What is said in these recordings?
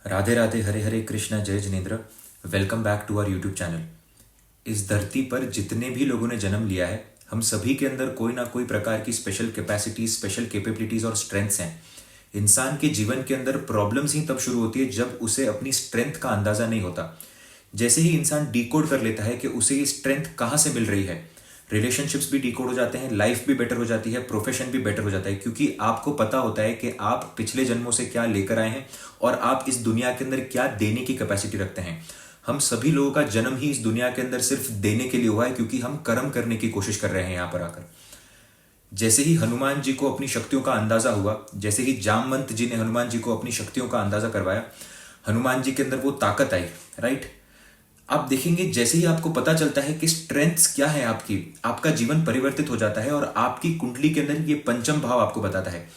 राधे राधे, हरे हरे कृष्णा, जय Jinendra. Welcome back to our YouTube channel. इस धरती पर जितने भी लोगों ने जन्म लिया है, हम सभी के अंदर कोई ना कोई प्रकार की स्पेशल कैपेसिटीज, स्पेशल कैपेबिलिटीज और स्ट्रेंथ्स हैं। इंसान के जीवन के अंदर प्रॉब्लम्स ही तब शुरू होती है जब उसे अपनी स्ट्रेंथ का अंदाजा नहीं होता। जैसे ही इंसान डिकोड कर लेता है कि उसे ये स्ट्रेंथ कहाँ से मिल रही है, रिलेशनशिप्स भी डिकोड हो जाते हैं, लाइफ भी बेटर हो जाती है, प्रोफेशन भी बेटर हो जाता है, क्योंकि आपको पता होता है कि आप पिछले जन्मों से क्या लेकर आए हैं और आप इस दुनिया के अंदर क्या देने की कैपेसिटी रखते हैं। हम सभी लोगों का जन्म ही इस दुनिया के अंदर सिर्फ देने के लिए हुआ है, क्योंकि हम कर्म करने की कोशिश कर रहे हैं यहाँ पर आकर। जैसे ही हनुमान जी को अपनी शक्तियों का अंदाजा हुआ, जैसे ही जामवंत जी ने हनुमान जी को अपनी शक्तियों का अंदाजा करवाया, हनुमान जी के अंदर वो ताकत आई, राइट। आप देखेंगे जैसे ही आपको पता चलता है कि स्ट्रेंथ्स क्या है आपकी, आपका जीवन परिवर्तित हो जाता है और आपकी कुंडली के अंदर ये पंचम भाव आपको बताता है।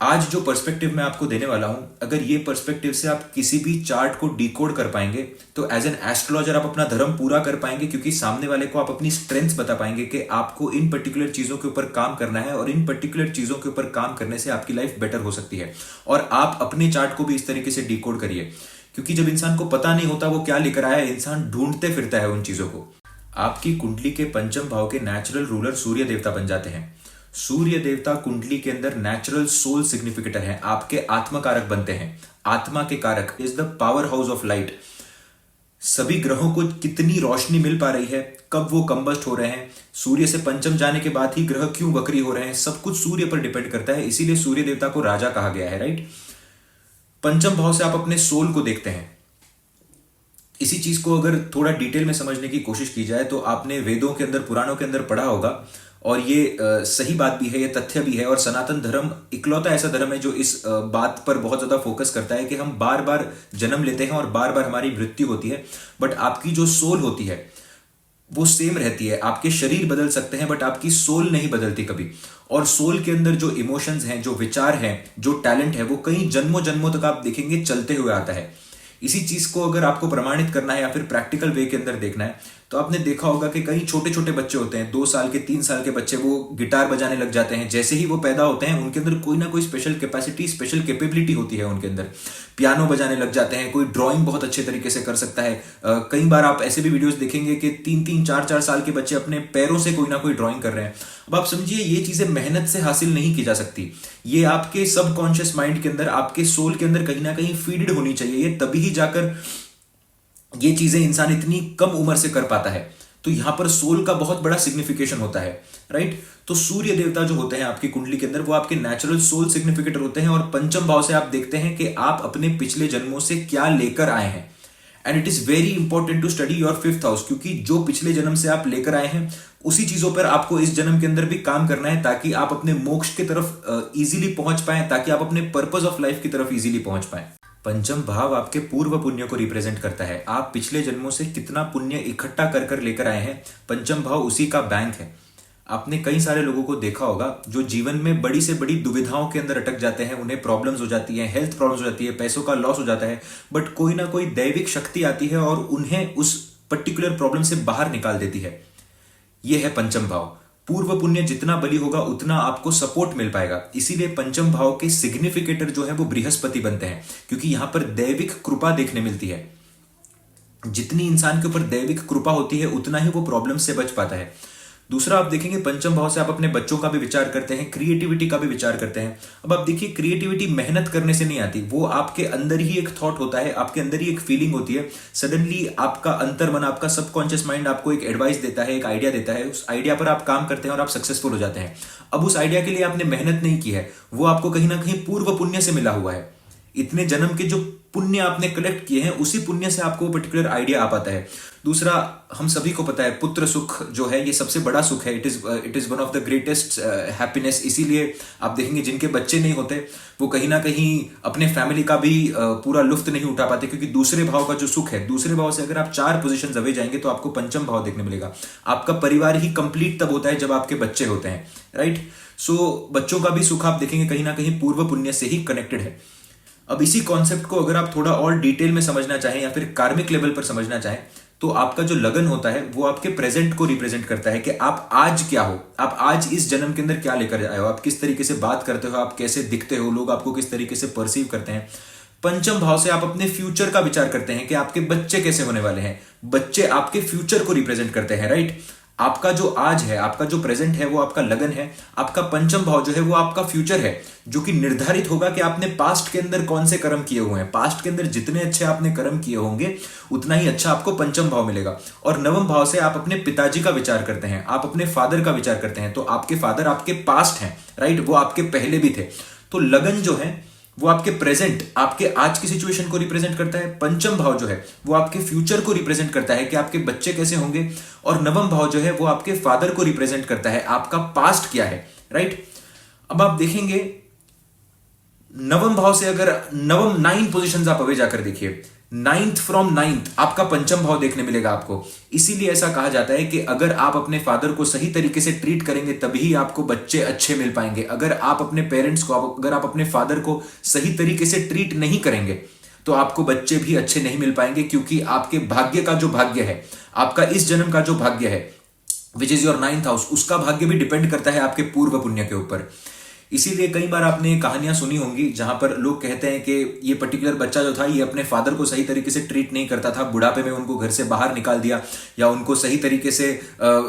आज जो पर्सपेक्टिव मैं आपको देने वाला हूं, अगर ये पर्सपेक्टिव से आप किसी भी चार्ट को डिकोड कर पाएंगे तो एज एन एस्ट्रोलॉजर आप अपना धर्म पूरा कर पाएंगे, क्योंकि सामने वाले को आप अपनी स्ट्रेंथ्स बता पाएंगे कि आपको इन पर्टिकुलर चीजों के ऊपर काम करना है और इन पर्टिकुलर चीजों के ऊपर काम करने से आपकी लाइफ बेटर हो सकती है। और आप अपने चार्ट को भी इस तरीके से डिकोड करिए, क्योंकि जब इंसान को पता नहीं होता वो क्या लेकर आया है, इंसान ढूंढते फिरता है उन चीजों को। आपकी कुंडली के पंचम भाव के नेचुरल रूलर सूर्य देवता बन जाते हैं। सूर्य देवता कुंडली के अंदर नेचुरल सोल सिग्निफिकेटर हैं, आपके आत्मा कारक बनते हैं। आत्मा के कारक is the power house of light. सभी ग्रहों को कितनी रोशनी मिल पा रही है, कब वो कंबस्ट हो रहे हैं, सूर्य से पंचम जाने के बाद ही ग्रह क्यों वक्री हो रहे हैं, सब कुछ सूर्य पर डिपेंड करता है। इसीलिए सूर्य देवता को राजा कहा गया है, राइट। पंचम भाव से आप अपने सोल को देखते हैं। इसी चीज को अगर थोड़ा डिटेल में समझने की कोशिश की जाए तो आपने वेदों के अंदर, पुराणों के अंदर पढ़ा होगा, और ये सही बात भी है, ये तथ्य भी है। और सनातन धर्म इकलौता ऐसा धर्म है जो इस बात पर बहुत ज्यादा फोकस करता है कि हम बार बार जन्म लेते हैं और बार बार हमारी मृत्यु होती है, बट आपकी जो सोल होती है वो सेम रहती है। आपके शरीर बदल सकते हैं बट आपकी सोल नहीं बदलती कभी। और सोल के अंदर जो इमोशंस हैं, जो विचार हैं, जो टैलेंट है, वो कई जन्मों जन्मों तक आप देखेंगे चलते हुए आता है। इसी चीज को अगर आपको प्रमाणित करना है या फिर प्रैक्टिकल वे के अंदर देखना है तो आपने देखा होगा कि कई छोटे छोटे बच्चे होते हैं, 2 साल के, 3 साल के बच्चे, वो गिटार बजाने लग जाते हैं। जैसे ही वो पैदा होते हैं उनके अंदर कोई ना कोई स्पेशल कैपेसिटी, स्पेशल कैपेबिलिटी होती है उनके अंदर। पियानो बजाने लग जाते हैं, कोई ड्राइंग बहुत अच्छे तरीके से कर सकता है। कई बार आप ऐसे भी वीडियोस देखेंगे कि 3-3, 4-4 साल के बच्चे अपने पैरों से कोई ना कोई ड्राइंग कर रहे हैं। अब आप समझिए ये चीजें मेहनत से हासिल नहीं की जा सकती, ये आपके सबकॉन्शियस माइंड के अंदर, आपके सोल के अंदर कहीं ना कहीं फीडेड होनी चाहिए। ये तभी ही जाकर ये चीजें इंसान इतनी कम उम्र से कर पाता है। तो यहां पर सोल का बहुत बड़ा सिग्निफिकेशन होता है, राइट। तो सूर्य देवता जो होते हैं आपकी कुंडली के अंदर, वो आपके नेचुरल सोल सिग्निफिकेटर होते हैं। और पंचम भाव से आप देखते हैं कि आप अपने पिछले जन्मों से क्या लेकर आए हैं। And it is very important to study your 5th house, क्योंकि जो पिछले जन्म से आप लेकर आए हैं उसी चीजों पर आपको इस जन्म के अंदर भी काम करना है, ताकि आप अपने मोक्ष की तरफ इजीली पहुंच पाए, ताकि आप अपने पर्पस ऑफ लाइफ की तरफ इजीली पहुंच पाए। पंचम भाव आपके पूर्व पुण्य को रिप्रेजेंट करता है। आप पिछले जन्मों से कितना पुण्य इकट्ठा कर कर लेकर आए हैं, पंचम भाव उसी का बैंक है। आपने कई सारे लोगों को देखा होगा जो जीवन में बड़ी से बड़ी दुविधाओं के अंदर अटक जाते हैं, उन्हें प्रॉब्लम्स हो जाती हैं, हेल्थ प्रॉब्लम्स हो जाती है, पैसों का लॉस हो जाता है, बट कोई ना कोई दैविक शक्ति आती है और उन्हें उस पर्टिकुलर प्रॉब्लम से बाहर निकाल देती है। यह है पंचम भाव। पूर्व पुण्य जितना बली होगा उतना आपको सपोर्ट मिल पाएगा। इसीलिए पंचम भाव के सिग्निफिकेटर जो है वो बृहस्पति बनते हैं, क्योंकि यहां पर दैविक कृपा देखने मिलती है। जितनी इंसान के ऊपर दैविक कृपा होती है उतना ही वो प्रॉब्लम से बच पाता है। दूसरा, आप देखेंगे पंचम भाव से आप अपने बच्चों का भी विचार करते हैं, क्रिएटिविटी का भी विचार करते हैं। अब आप देखिए, क्रिएटिविटी मेहनत करने से नहीं आती, वो आपके अंदर ही एक थॉट होता है, आपके अंदर ही एक फीलिंग होती है। सडनली आपका अंतर्मन, आपका सबकॉन्शियस माइंड आपको एक एडवाइस देता है, एक आइडिया देता है, उस आइडिया पर आप काम करते हैं और आप सक्सेसफुल हो जाते हैं। अब उस आइडिया के लिए आपने मेहनत नहीं की है, वो आपको कहीं ना कहीं पूर्व पुण्य से मिला हुआ है। इतने जन्म के जो पुण्य आपने कलेक्ट किए हैं उसी पुण्य से आपको पर्टिकुलर आइडिया आ पाता है। दूसरा, हम सभी को पता है पुत्र सुख जो है ये सबसे बड़ा सुख है। It is one of the greatest happiness. इसीलिए आप देखेंगे जिनके बच्चे नहीं होते वो कहीं ना कहीं अपने फैमिली का भी पूरा लुफ्त नहीं उठा पाते, क्योंकि दूसरे भाव का जो सुख है, दूसरे भाव से अगर आप 4 पोजीशन अवे जाएंगे तो आपको पंचम भाव देखने मिलेगा। आपका परिवार ही कंप्लीट तब होता है जब आपके बच्चे होते हैं, राइट। सो बच्चों का भी सुख आप देखेंगे कहीं ना कहीं पूर्व पुण्य से ही कनेक्टेड है। अब इसी कॉन्सेप्ट को अगर आप थोड़ा और डिटेल में समझना चाहें या फिर कार्मिक लेवल पर समझना चाहें तो आपका जो लगन होता है वो आपके प्रेजेंट को रिप्रेजेंट करता है कि आप आज क्या हो, आप आज इस जन्म के अंदर क्या लेकर आए हो, आप किस तरीके से बात करते हो, आप कैसे दिखते हो, लोग आपको किस तरीके से परसीव करते हैं। पंचम भाव से आप अपने फ्यूचर का विचार करते हैं कि आपके बच्चे कैसे होने वाले हैं। बच्चे आपके फ्यूचर को रिप्रेजेंट करते हैं, राइट। आपका जो आज है, आपका जो प्रेजेंट है वो आपका लगन है। आपका पंचम भाव जो है वो आपका फ्यूचर है, जो कि निर्धारित होगा कि आपने पास्ट के अंदर कौन से कर्म किए हुए हैं। पास्ट के अंदर जितने अच्छे आपने कर्म किए होंगे उतना ही अच्छा आपको पंचम भाव मिलेगा। और नवम भाव से आप अपने पिताजी का विचार करते हैं, आप अपने फादर का विचार करते हैं। तो आपके फादर आपके पास्ट हैं, राइट, वो आपके पहले भी थे। तो लगन जो है वो आपके प्रेजेंट, आपके आज की सिचुएशन को रिप्रेजेंट करता है। पंचम भाव जो है वो आपके फ्यूचर को रिप्रेजेंट करता है कि आपके बच्चे कैसे होंगे। और नवम भाव जो है वो आपके फादर को रिप्रेजेंट करता है, आपका पास्ट क्या है, राइट। अब आप देखेंगे नवम भाव से अगर नवम 9 पोजीशंस आप अवे जाकर देखिए, 9th फ्रॉम 9th आपका पंचम भाव देखने मिलेगा आपको। इसीलिए ऐसा कहा जाता है कि अगर आप अपने फादर को सही तरीके से ट्रीट करेंगे तभी आपको बच्चे अच्छे मिल पाएंगे। अगर आप अपने पेरेंट्स को, अगर आप अपने फादर को सही तरीके से ट्रीट नहीं करेंगे तो आपको बच्चे भी अच्छे नहीं मिल पाएंगे, क्योंकि आपके भाग्य का जो भाग्य है, आपका इस जन्म का जो भाग्य है, which is your 9th house, उसका भाग्य भी डिपेंड करता है आपके पूर्व पुण्य के ऊपर। इसीलिए कई बार आपने कहानियां सुनी होंगी जहां पर लोग कहते हैं कि ये पर्टिकुलर बच्चा जो था ये अपने फादर को सही तरीके से ट्रीट नहीं करता था, बुढ़ापे में उनको घर से बाहर निकाल दिया, या उनको सही तरीके से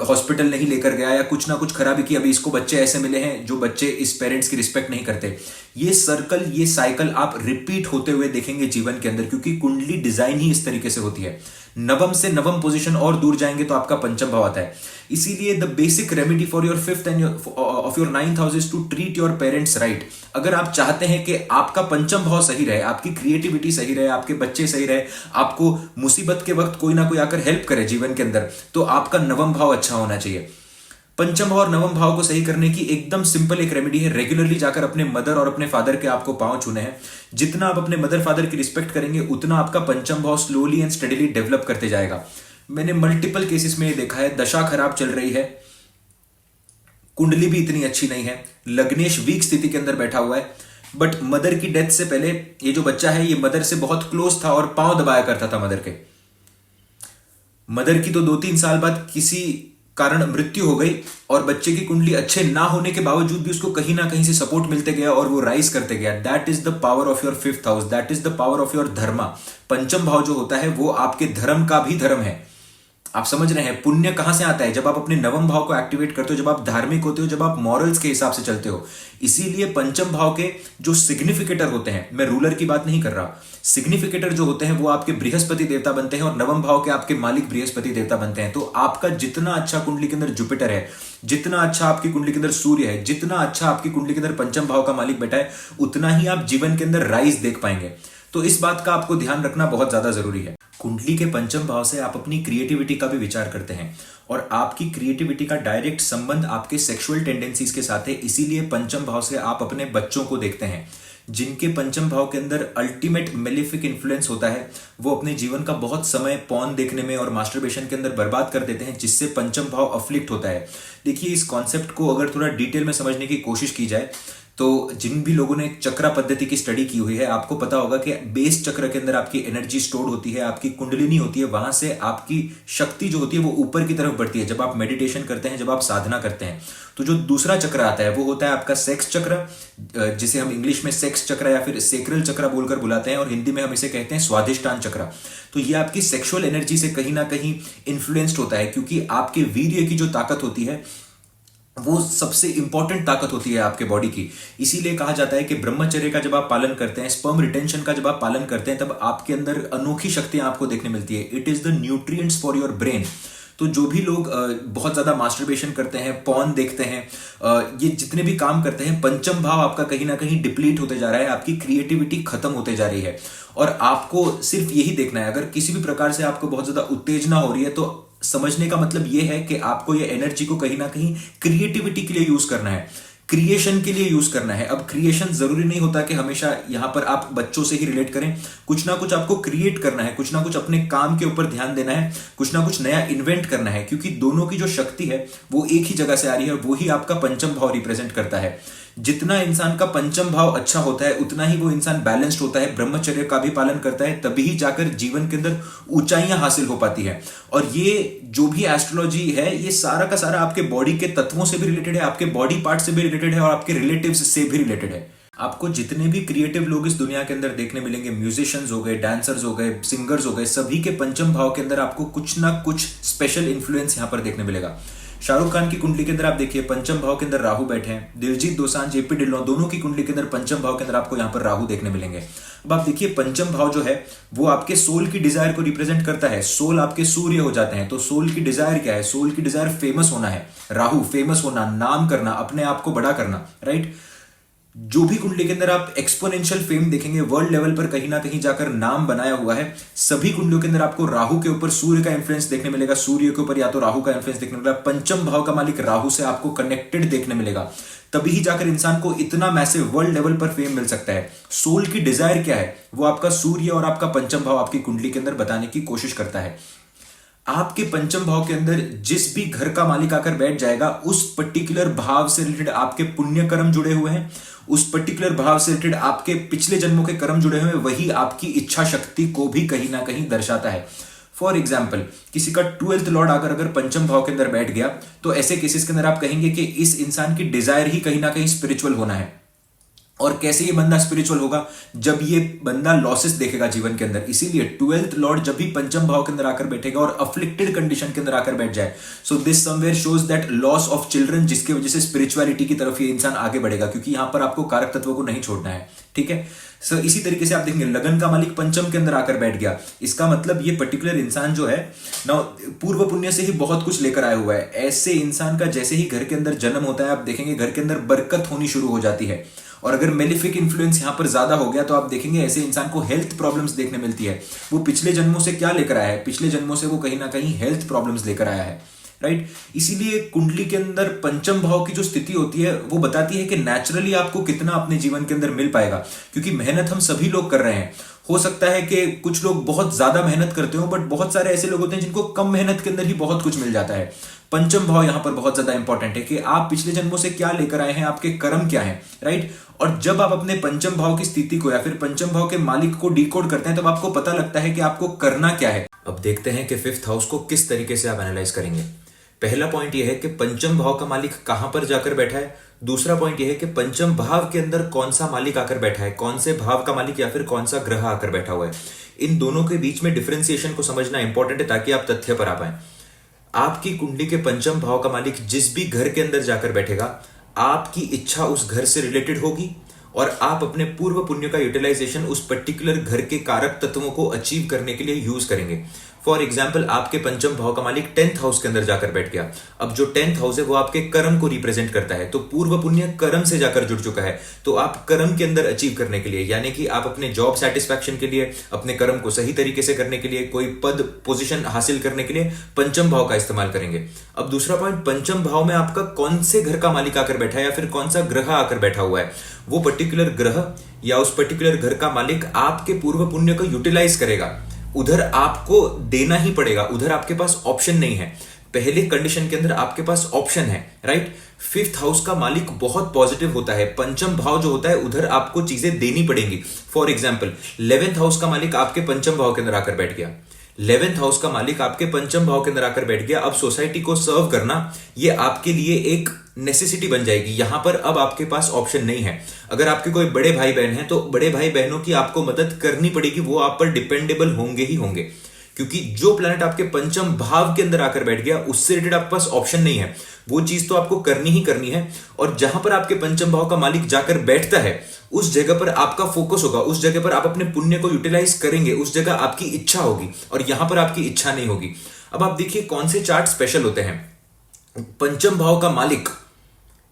हॉस्पिटल नहीं लेकर गया, या कुछ ना कुछ खराबी की, अभी इसको बच्चे ऐसे मिले हैं जो बच्चे इस पेरेंट्स की रिस्पेक्ट नहीं करते। ये सर्कल, ये साइकिल आप रिपीट होते हुए देखेंगे जीवन के अंदर, क्योंकि कुंडली डिजाइन ही इस तरीके से होती है। नवम से नवम पोजीशन और दूर जाएंगे तो आपका पंचम भाव आता है। इसीलिए the basic remedy for your 5th and of your 9th house is to treat your parents right. अगर आप चाहते हैं कि आपका पंचम भाव सही रहे, आपकी क्रिएटिविटी सही रहे, आपके बच्चे सही रहे, आपको मुसीबत के वक्त कोई ना कोई आकर हेल्प करे जीवन के अंदर, तो आपका नवम भाव अच्छा होना चाहिए। पंचम भाव और नवम भाव को सही करने की एकदम सिंपल एक रेमेडी है, रेगुलरली जाकर अपने मदर और अपने फादर के आपको पांव छूने हैं। जितना आप अपने मदर फादर की रिस्पेक्ट करेंगे उतना आपका पंचम भाव स्लोली एंड स्टडीली डेवलप करते जाएगा। मैंने मल्टीपल केसेस में ये देखा है, दशा खराब चल रही है, कुंडली भी इतनी अच्छी नहीं है, लग्नेश वीक स्थिति के अंदर बैठा हुआ है, बट मदर की डेथ से पहले ये जो बच्चा है ये मदर से बहुत क्लोज था और पांव दबाया करता था मदर के। मदर की तो 2-3 साल बाद किसी कारण मृत्यु हो गई और बच्चे की कुंडली अच्छे ना होने के बावजूद भी उसको कहीं ना कहीं से सपोर्ट मिलते गया और वो राइज करते गया। That is the power of your 5th house, that is the power of your dharma. पंचम भाव जो होता है वो आपके धर्म का भी धर्म है। आप समझ रहे हैं पुण्य कहां से आता है? जब आप अपने नवम भाव को एक्टिवेट करते हो, जब आप धार्मिक होते हो, जब आप मॉरल्स के हिसाब से चलते हो। इसीलिए पंचम भाव के जो सिग्निफिकेटर होते हैं, मैं रूलर की बात नहीं कर रहा, सिग्निफिकेटर जो होते हैं वो आपके बृहस्पति देवता बनते हैं और नवम भाव के आपके मालिक बृहस्पति देवता बनते हैं। तो आपका जितना अच्छा कुंडली के अंदर जुपिटर है, जितना अच्छा आपकी कुंडली के अंदर सूर्य है, जितना अच्छा आपकी कुंडली के अंदर पंचम भाव का मालिक बैठा है, उतना ही आप जीवन के अंदर राइज देख पाएंगे। तो इस बात का आपको ध्यान रखना बहुत ज्यादा जरूरी है। कुंडली के पंचम भाव से आप अपनी क्रिएटिविटी का भी विचार करते हैं और आपकी क्रिएटिविटी का डायरेक्ट संबंध आपके सेक्सुअल टेंडेंसीज के साथ है। इसीलिए पंचम भाव से आप अपने बच्चों को देखते हैं। जिनके पंचम भाव के अंदर अल्टीमेट मेलिफिक इन्फ्लुएंस होता है वो अपने जीवन का बहुत समय पॉर्न देखने में और मास्टरबेशन के अंदर बर्बाद कर देते हैं, जिससे पंचम भाव अफ्लिक्ट होता है। देखिए, इस कॉन्सेप्ट को अगर थोड़ा डिटेल में समझने की कोशिश की जाए तो जिन भी लोगों ने चक्रा पद्धति की स्टडी की हुई है, आपको पता होगा कि बेस चक्र के अंदर आपकी एनर्जी स्टोर होती है, आपकी कुंडलिनी होती है, वहां से आपकी शक्ति जो होती है वो ऊपर की तरफ बढ़ती है जब आप मेडिटेशन करते हैं, जब आप साधना करते हैं। तो जो दूसरा चक्र आता है वो होता है आपका सेक्स चक्र, जिसे हम इंग्लिश में सेक्स चक्र या फिर सेक्रल चक्र बोलकर बुलाते हैं और हिंदी में हम इसे कहते हैं स्वाधिष्ठान चक्र। तो ये आपकी सेक्सुअल एनर्जी से कहीं ना कहीं इन्फ्लुएंस्ड होता है, क्योंकि आपके वीर्य की जो ताकत होती है वो सबसे इंपॉर्टेंट ताकत होती है आपके बॉडी की। इसीलिए कहा जाता है कि ब्रह्मचर्य का जब आप पालन करते हैं, स्पर्म रिटेंशन का जब आप पालन करते हैं, तब आपके अंदर अनोखी शक्तियां आपको देखने मिलती है। It is the nutrients for your brain. तो जो भी लोग बहुत ज्यादा मास्टरबेशन करते हैं, पॉर्न देखते हैं, ये जितने भी काम करते हैं, पंचम भाव आपका कहीं ना कहीं डिप्लीट होते जा रहा है, आपकी क्रिएटिविटी खत्म होते जा रही है। और आपको सिर्फ यही देखना है, अगर किसी भी प्रकार से आपको बहुत ज्यादा उत्तेजना हो रही है तो समझने का मतलब यह है कि आपको ये एनर्जी को कहीं ना कहीं क्रिएटिविटी के लिए यूज करना है, क्रिएशन के लिए यूज करना है। अब क्रिएशन जरूरी नहीं होता कि हमेशा यहां पर आप बच्चों से ही रिलेट करें, कुछ ना कुछ आपको क्रिएट करना है, कुछ ना कुछ अपने काम के ऊपर ध्यान देना है, कुछ ना कुछ नया इन्वेंट करना है, क्योंकि दोनों की जो शक्ति है वो एक ही जगह से आ रही है, वो ही आपका पंचम भाव रिप्रेजेंट करता है। जितना इंसान का पंचम भाव अच्छा होता है उतना ही वो इंसान बैलेंस्ड होता है, ब्रह्मचर्य का भी पालन करता है, तभी ही जाकर जीवन के अंदर ऊंचाइयां हासिल हो पाती है। और ये जो भी एस्ट्रोलॉजी है ये सारा का सारा आपके बॉडी के तत्वों से भी रिलेटेड है, आपके बॉडी पार्ट से भी रिलेटेड है और आपके रिलेटिव्स से भी रिलेटेड है। आपको जितने भी क्रिएटिव लोग इस दुनिया के अंदर देखने मिलेंगे, म्यूजिशियंस हो गए, डांसर्स हो गए, सिंगर्स हो गए, सभी के पंचम भाव के अंदर आपको कुछ ना कुछ स्पेशल इन्फ्लुएंस यहां पर देखने मिलेगा। शाहरुख खान की कुंडली के अंदर आप देखिए पंचम भाव के अंदर राहु बैठे हैं। दिलजीत दोसांझ, जेपी ढिल्लों, दोनों की कुंडली के अंदर पंचम भाव के अंदर आपको यहां पर राहु देखने मिलेंगे। अब आप देखिए पंचम भाव जो है वो आपके सोल की डिजायर को रिप्रेजेंट करता है। सोल आपके सूर्य हो जाते हैं, तो सोल की डिजायर क्या है? सोल की डिजायर फेमस होना है। राहु फेमस होना, नाम करना, अपने आप को बड़ा करना, राइट। जो भी कुंडली के अंदर आप एक्सपोनेंशियल फेम देखेंगे, वर्ल्ड लेवल पर कहीं ना कहीं जाकर नाम बनाया हुआ है, सभी कुंडलियों के अंदर आपको राहु के ऊपर सूर्य का इंफ्लुएंस देखने मिलेगा, सूर्य के ऊपर या तो राहु का इंफ्लुएंस देखने मिलेगा। पंचम भाव का मालिक राहु से आपको कनेक्टेड देखने मिलेगा, तभी ही जाकर इंसान को इतना मैसिव वर्ल्ड लेवल पर फेम मिल सकता है। सोल की डिजायर क्या है? वो आपका सूर्य और आपका पंचम भाव आपकी कुंडली के अंदर बताने की कोशिश करता है। आपके पंचम भाव के अंदर जिस भी घर का मालिक आकर बैठ जाएगा, उस पर्टिकुलर भाव से रिलेटेड आपके पुण्य कर्म जुड़े हुए हैं, उस पर्टिकुलर भाव से रिलेटेड आपके पिछले जन्मों के कर्म जुड़े हुए हैं, वही आपकी इच्छा शक्ति को भी कहीं ना कहीं दर्शाता है। फॉर एग्जाम्पल, किसी का 12th लॉर्ड अगर पंचम भाव के अंदर बैठ गया, तो ऐसे केसेस के अंदर आप कहेंगे कि इस इंसान की डिजायर ही कहीं ना कहीं स्पिरिचुअल होना है। और कैसे ये बंदा स्पिरिचुअल होगा? जब ये बंदा लॉसेस देखेगा जीवन के अंदर। इसीलिए 12th लॉर्ड जब भी पंचम भाव के अंदर आकर बैठेगा और अफ्लिक्टेड कंडीशन के अंदर आकर बैठ जाए, so this somewhere shows that loss of children, जिसकी वजह से स्पिरिचुअलिटी की तरफ ये इंसान आगे बढ़ेगा, क्योंकि यहां पर आपको कारक तत्व को नहीं छोड़ना है, ठीक है। सो इसी तरीके से आप देखेंगे लगन का मालिक पंचम के अंदर आकर बैठ गया, इसका मतलब ये पर्टिकुलर इंसान जो है ना, पूर्व पुण्य से ही बहुत कुछ लेकर आया हुआ है। ऐसे इंसान का जैसे ही घर के अंदर जन्म होता है, आप देखेंगे घर के अंदर बरकत होनी शुरू हो जाती है। और अगर मेलिफिक इन्फ्लुएंस यहां पर ज्यादा हो गया, तो आप देखेंगे ऐसे इंसान को हेल्थ प्रॉब्लम्स देखने मिलती है। वो पिछले जन्मों से क्या लेकर आया है? पिछले जन्मों से वो कहीं ना कहीं हेल्थ प्रॉब्लम्स लेकर आया है, राइट। इसीलिए कुंडली के अंदर पंचम भाव की जो स्थिति होती है वो बताती है कि नेचुरली आपको कितना अपने जीवन के अंदर मिल पाएगा, क्योंकि मेहनत हम सभी लोग कर रहे हैं। हो सकता है कि कुछ लोग बहुत ज्यादा मेहनत करते हो, बट बहुत सारे ऐसे लोग होते हैं जिनको कम मेहनत के अंदर ही बहुत कुछ मिल जाता है। पंचम भाव यहां पर बहुत ज्यादा इंपॉर्टेंट है कि आप पिछले जन्मों से क्या लेकर आए हैं, आपके कर्म क्या है, राइट। और जब आप अपने पंचम भाव की स्थिति को या फिर पंचम भाव के मालिक को डिकोड करते हैं, तब आपको पता लगता है कि आपको करना क्या है। अब देखते हैं कि 5th हाउस को किस तरीके से आप एनालाइज करेंगे। पहला पॉइंट यह है कि पंचम भाव का मालिक कहां पर जाकर बैठा है। दूसरा पॉइंट यह है कि पंचम भाव के अंदर कौन सा मालिक आकर बैठा है, कौन से भाव का मालिक या फिर कौन सा ग्रह आकर बैठा हुआ है। इन दोनों के बीच में डिफरेंशिएशन को समझना इंपॉर्टेंट है, ताकि आप तथ्य पर आ पाए। आपकी कुंडली के पंचम भाव का मालिक जिस भी घर के अंदर जाकर बैठेगा, आपकी इच्छा उस घर से रिलेटेड होगी और आप अपने पूर्व पुण्य का यूटिलाइजेशन उस पर्टिकुलर घर के कारक तत्वों को अचीव करने के लिए यूज करेंगे। फॉर एग्जाम्पल, आपके पंचम भाव का मालिक 10th हाउस के अंदर जाकर बैठ गया। अब जो 10th हाउस है वो आपके कर्म को रिप्रेजेंट करता है, तो पूर्व पुण्य कर्म से जाकर जुड़ चुका है। तो आप कर्म के अंदर अचीव करने के लिए, यानी कि आप अपने जॉब सेटिस्फैक्शन के लिए, अपने कर्म को सही तरीके से करने के लिए, कोई पद पोजीशन हासिल करने के लिए पंचम भाव का इस्तेमाल करेंगे। अब दूसरा पॉइंट, पंचम भाव में आपका कौन से घर का मालिक आकर बैठा है या फिर कौन सा ग्रह आकर बैठा हुआ है। वो पर्टिकुलर ग्रह या उस पर्टिकुलर घर का मालिक आपके पूर्व पुण्य को यूटिलाइज करेगा। उधर आपको देना ही पड़ेगा, उधर आपके पास ऑप्शन नहीं है। पहले कंडीशन के अंदर आपके पास ऑप्शन है, राइट। 5th हाउस का मालिक बहुत पॉजिटिव होता है। पंचम भाव जो होता है उधर आपको चीजें देनी पड़ेंगी। फॉर एग्जाम्पल, 11th हाउस का मालिक आपके पंचम भाव के अंदर आकर बैठ गया। 11th हाउस का मालिक आपके पंचम भाव के अंदर आकर बैठ गया। अब सोसाइटी को सर्व करना ये आपके लिए एक नेसेसिटी बन जाएगी। यहां पर अब आपके पास ऑप्शन नहीं है। अगर आपके कोई बड़े भाई बहन हैं, तो बड़े भाई बहनों की आपको मदद करनी पड़ेगी, वो आप पर डिपेंडेबल होंगे ही होंगे, क्योंकि जो प्लैनेट आपके पंचम भाव के अंदर आकर बैठ गया उससे रिलेटेड आपके पास ऑप्शन नहीं है। वो चीज तो आपको करनी ही करनी है। और जहां पर आपके पंचम भाव का मालिक जाकर बैठता है, उस जगह पर आपका फोकस होगा, उस जगह पर आप अपने पुण्य को यूटिलाइज करेंगे, उस जगह आपकी इच्छा होगी। और यहां पर आपकी इच्छा नहीं होगी। अब आप देखिए कौन से चार्ट स्पेशल होते हैं। पंचम भाव का मालिक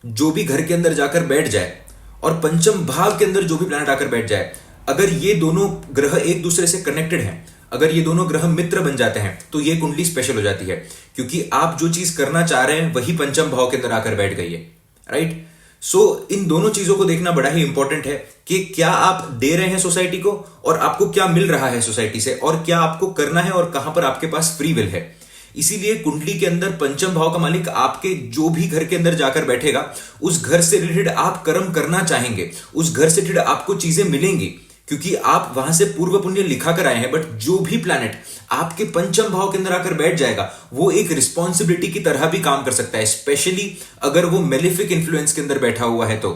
जो भी घर के अंदर जाकर बैठ जाए और पंचम भाव के अंदर जो भी प्लैनेट आकर बैठ जाए, अगर ये दोनों ग्रह एक दूसरे से कनेक्टेड हैं, अगर ये दोनों ग्रह मित्र बन जाते हैं, तो ये कुंडली स्पेशल हो जाती है, क्योंकि आप जो चीज करना चाह रहे हैं वही पंचम भाव के अंदर आकर बैठ गई है, राइट। सो इन दोनों चीजों को देखना बड़ा ही इंपॉर्टेंट है कि क्या आप दे रहे हैं सोसाइटी को और आपको क्या मिल रहा है सोसाइटी से, और क्या आपको करना है और कहां पर आपके पास फ्री विल है। इसीलिए कुंडली के अंदर पंचम भाव का मालिक आपके जो भी घर के अंदर जाकर बैठेगा, उस घर से रिलेटेड आप कर्म करना चाहेंगे, उस घर से रिलेटेड आपको चीजें मिलेंगी, क्योंकि आप वहां से पूर्व पुण्य लिखा कर आए हैं। बट जो भी प्लैनेट आपके पंचम भाव के अंदर आकर बैठ जाएगा, वो एक रिस्पॉन्सिबिलिटी की तरह भी काम कर सकता है, स्पेशली अगर वो मेलिफिक इन्फ्लुएंस के अंदर बैठा हुआ है। तो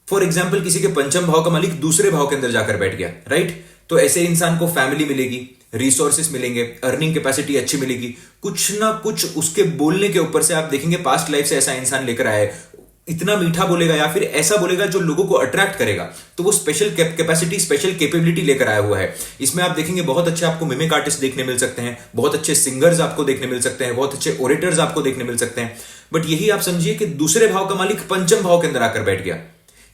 फॉर एग्जाम्पल किसी के पंचम भाव का मालिक दूसरे भाव के अंदर जाकर बैठ गया, राइट? तो ऐसे इंसान को फैमिली मिलेगी, रिसोर्सेस मिलेंगे, अर्निंग कैपेसिटी अच्छी मिलेगी, कुछ ना कुछ उसके बोलने के ऊपर से आप देखेंगे पास्ट लाइफ से ऐसा इंसान लेकर आया है, इतना मीठा बोलेगा या फिर ऐसा बोलेगा जो लोगों को अट्रैक्ट करेगा, तो वो स्पेशल कैपेसिटी, स्पेशल कैपेबिलिटी लेकर आया हुआ है। इसमें आप देखेंगे बहुत अच्छे आपको मिमिक आर्टिस्ट देखने मिल सकते हैं, बहुत अच्छे सिंगर्स आपको देखने मिल सकते हैं, बहुत अच्छे ओरेटर्स आपको देखने मिल सकते हैं। बट यही आप समझिए कि दूसरे भाव का मालिक पंचम भाव के अंदर आकर बैठ गया।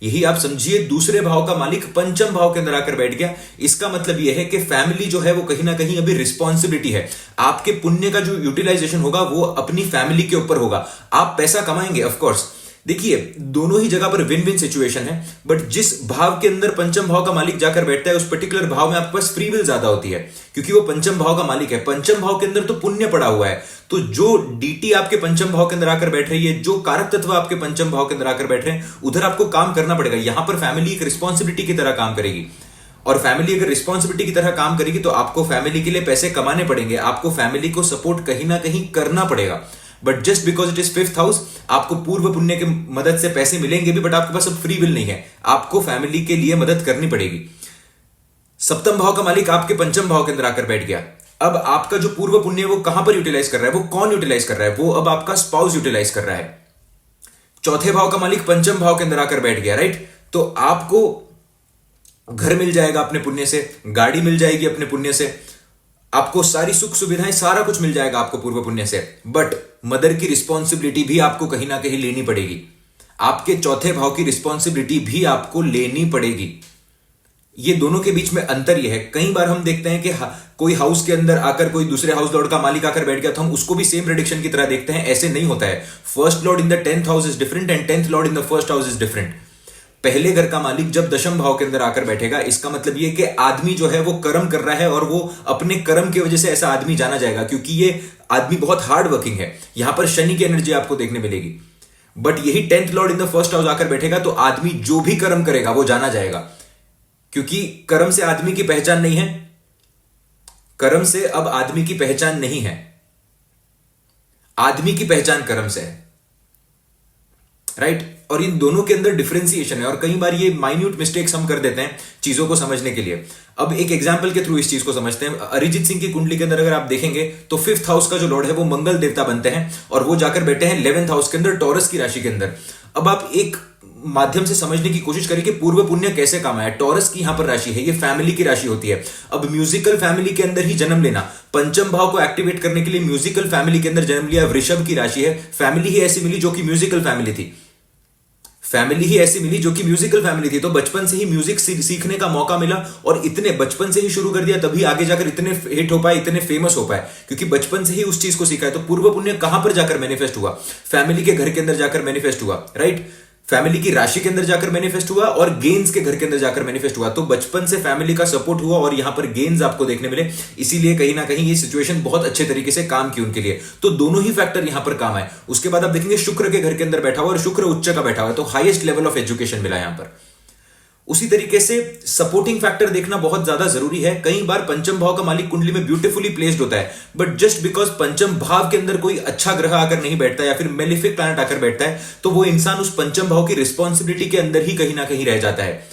यही आप समझिए दूसरे भाव का मालिक पंचम भाव के अंदर आकर बैठ गया। इसका मतलब यह है कि फैमिली जो है वो कहीं ना कहीं अभी रिस्पॉन्सिबिलिटी है। आपके पुण्य का जो यूटिलाइजेशन होगा वो अपनी फैमिली के ऊपर होगा। आप पैसा कमाएंगे ऑफ कोर्स, देखिए दोनों ही जगह पर विन विन सिचुएशन है, बट जिस भाव के अंदर पंचम भाव का मालिक जाकर बैठता है उस पर्टिकुलर भाव में आपके पास फ्री विल ज्यादा होती है, क्योंकि वो पंचम भाव का मालिक है। पंचम भाव के अंदर तो पुण्य पड़ा हुआ है, तो जो डीटी आपके पंचम भाव के अंदर आकर बैठ रही है, जो कारक तत्व आपके पंचम भाव के अंदर आकर बैठ रहे हैं, उधर आपको काम करना पड़ेगा। यहां पर फैमिली एक रिस्पॉन्सिबिलिटी की तरह काम करेगी, और फैमिली अगर रिस्पॉन्सिबिलिटी की तरह काम करेगी तो आपको फैमिली के लिए पैसे कमाने पड़ेंगे, आपको फैमिली को सपोर्ट कहीं ना कहीं करना पड़ेगा। But just because it is fifth house, आपको पूर्व पुण्य की मदद से पैसे मिलेंगे भी, बट आपके पास अब फ्री विल नहीं है, आपको फैमिली के लिए मदद करनी पड़ेगी। सप्तम भाव का मालिक आपके पंचम भाव के अंदर आकर बैठ गया। अब आपका जो पूर्व पुण्य है वो कहां पर यूटिलाइज कर रहा है, वो कौन यूटिलाइज कर रहा है, वो अब आपका स्पाउस यूटिलाइज कर रहा है। चौथे भाव का मालिक पंचम भाव के अंदर आकर बैठ गया, राइट? तो आपको घर मिल जाएगा अपने पुण्य से, गाड़ी मिल जाएगी अपने पुण्य से, आपको सारी सुख सुविधाएं, सारा कुछ मिल जाएगा आपको पूर्व पुण्य से। बट मदर की रिस्पॉन्सिबिलिटी भी आपको कहीं ना कहीं लेनी पड़ेगी, आपके चौथे भाव की रिस्पॉन्सिबिलिटी भी आपको लेनी पड़ेगी। ये दोनों के बीच में अंतर यह है, कई बार हम देखते हैं कि कोई हाउस के अंदर आकर कोई दूसरे हाउस लॉर्ड का मालिक आकर बैठ गया तो हम उसको भी सेम प्रेडिक्शन की तरह देखते हैं। ऐसे नहीं होता है। First Lord in the 10th house is different and 10th Lord in the first house is different. पहले घर का मालिक जब दशम भाव के अंदर आकर बैठेगा, इसका मतलब यह कि आदमी जो है वो कर्म कर रहा है और वो अपने कर्म की वजह से ऐसा आदमी जाना जाएगा, क्योंकि ये आदमी बहुत हार्ड वर्किंग है। यहां पर शनि की एनर्जी आपको देखने मिलेगी। बट यही 10th Lord in the first house आकर बैठेगा तो आदमी जो भी कर्म करेगा वो जाना जाएगा, क्योंकि कर्म से आदमी की पहचान नहीं है। कर्म से अब आदमी की पहचान नहीं है, आदमी की पहचान कर्म से है, राइट? और इन दोनों के अंदर डिफरेंशिएशन है, और कई बार ये माइन्यूट मिस्टेक्स हम कर देते हैं चीजों को समझने के लिए। अब एक एग्जांपल के थ्रू इस चीज को समझते हैं। अरिजीत सिंह की कुंडली के अंदर अगर आप देखेंगे तो 5th हाउस का जो लॉर्ड है वो मंगल देवता बनते हैं, और वो जाकर बैठे हैं 11th हाउस के अंदर, टॉरस की राशि के अंदर। अब आप एक माध्यम से समझने की कोशिश करिए कि पूर्व पुण्य कैसे काम आया। टॉरस की यहां पर राशि है, ये फैमिली की राशि होती है। अब म्यूजिकल फैमिली के अंदर ही जन्म लेना, पंचम भाव को एक्टिवेट करने के लिए म्यूजिकल फैमिली के अंदर जन्म लिया। वृषभ की राशि है, फैमिली ही ऐसी मिली जो कि म्यूजिकल फैमिली थी, फैमिली ही ऐसी मिली जो कि म्यूजिकल फैमिली थी। तो बचपन से ही म्यूजिक सीखने का मौका मिला, और इतने बचपन से ही शुरू कर दिया, तभी आगे जाकर इतने हिट हो पाए, इतने फेमस हो पाए, क्योंकि बचपन से ही उस चीज को सीखा है। तो पूर्व पुण्य कहां पर जाकर मैनिफेस्ट हुआ? फैमिली के घर के अंदर जाकर मैनिफेस्ट हुआ, राइट? फैमिली की राशि के अंदर जाकर मैनिफेस्ट हुआ और गेन्स के घर के अंदर जाकर मैनिफेस्ट हुआ। तो बचपन से फैमिली का सपोर्ट हुआ और यहां पर गेन्स आपको देखने मिले, इसीलिए कहीं ना कहीं ये सिचुएशन बहुत अच्छे तरीके से काम की उनके लिए। तो दोनों ही फैक्टर यहां पर काम आए। उसके बाद आप देखेंगे शुक्र के घर के अंदर बैठा हुआ, और शुक्र उच्च का बैठा हुआ है, तो हाईएस्ट लेवल ऑफ एजुकेशन मिला यहां पर। उसी तरीके से सपोर्टिंग फैक्टर देखना बहुत ज्यादा जरूरी है। कई बार पंचम भाव का मालिक कुंडली में ब्यूटीफुली प्लेस्ड होता है, बट जस्ट बिकॉज पंचम भाव के अंदर कोई अच्छा ग्रह आकर नहीं बैठता या फिर मेलिफिक प्लैनेट आकर बैठता है, तो वो इंसान उस पंचम भाव की रिस्पॉन्सिबिलिटी के अंदर ही कहीं ना कहीं रह जाता है।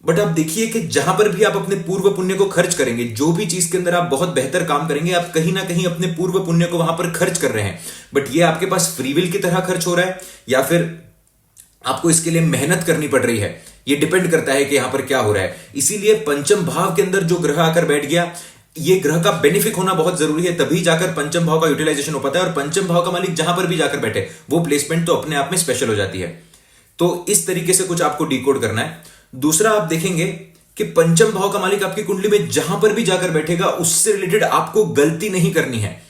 बट आप देखिए कि जहां पर भी आप अपने पूर्व पुण्य को खर्च करेंगे, जो भी चीज के अंदर आप बहुत बेहतर काम करेंगे, आप कहीं ना कहीं अपने पूर्व पुण्य को वहां पर खर्च कर रहे हैं। बट ये आपके पास फ्री विल की तरह खर्च हो रहा है या फिर आपको इसके लिए मेहनत करनी पड़ रही है, ये डिपेंड करता है कि यहां पर क्या हो रहा है। इसीलिए पंचम भाव के अंदर जो ग्रह आकर बैठ गया, ये ग्रह का बेनिफिक होना बहुत जरूरी है, तभी जाकर पंचम भाव का यूटिलाइजेशन हो पाता है। और पंचम भाव का मालिक जहां पर भी जाकर बैठे, वो प्लेसमेंट तो अपने आप में स्पेशल हो जाती है। तो इस तरीके से कुछ आपको डिकोड करना है। दूसरा, आप देखेंगे कि पंचम भाव का मालिक आपकी कुंडली में जहां पर भी जाकर बैठेगा, उससे रिलेटेड आपको गलती नहीं करनी है।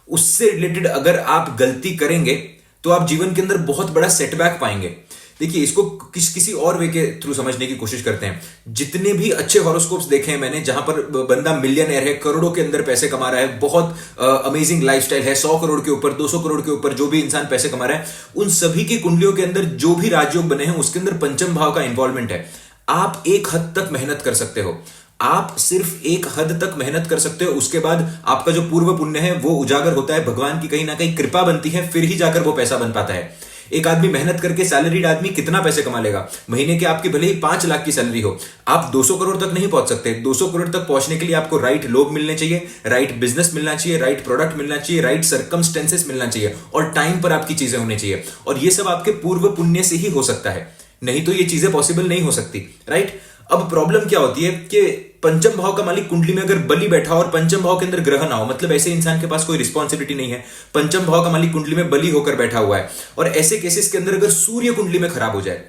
उससे रिलेटेड अगर आप गलती करेंगे तो आप जीवन के अंदर बहुत बड़ा सेटबैक पाएंगे। देखिए, इसको किसी और वे के थ्रू समझने की कोशिश करते हैं। जितने भी अच्छे हॉरोस्कोप्स देखे हैं मैंने, जहां पर बंदा मिलियनर है, करोड़ों के अंदर पैसे कमा रहा है, बहुत अमेजिंग लाइफस्टाइल है, 100 करोड़ के ऊपर, 200 करोड़ के ऊपर जो भी इंसान पैसे कमा रहा है, उन सभी की कुंडलियों के अंदर जो भी राजयोग बने हैं उसके अंदर पंचम भाव का इन्वॉल्वमेंट है। आप एक हद तक मेहनत कर सकते हो, आप सिर्फ एक हद तक मेहनत कर सकते हो। उसके बाद आपका जो पूर्व पुण्य है वो उजागर होता है, भगवान की कहीं ना कहीं कृपा बनती है, फिर ही जाकर वो पैसा बन पाता है। एक आदमी मेहनत करके सैलरीड आदमी कितना पैसे कमा लेगा? महीने के आपकी भले ही 5 लाख की सैलरी हो, आप 200 करोड़ तक नहीं पहुंच सकते। 200 करोड़ तक पहुंचने के लिए आपको राइट लोग मिलने चाहिए, राइट बिजनेस मिलना चाहिए, राइट प्रोडक्ट मिलना चाहिए, राइट सर्कमस्टेंसेस मिलना चाहिए और टाइम पर आपकी चीजें होनी चाहिए। और ये सब आपके पूर्व पुण्य से ही हो सकता है, नहीं तो ये चीजें पॉसिबल नहीं हो सकती, राइट? अब प्रॉब्लम क्या होती है कि पंचम भाव का मालिक कुंडली में अगर बलि बैठा हो और पंचम भाव के अंदर ग्रह ना हो, मतलब ऐसे इंसान के पास कोई रिस्पॉन्सिबिलिटी नहीं है, पंचम भाव का मालिक कुंडली में बलि होकर बैठा हुआ है, और ऐसे केसेस के अंदर अगर सूर्य कुंडली में खराब हो जाए,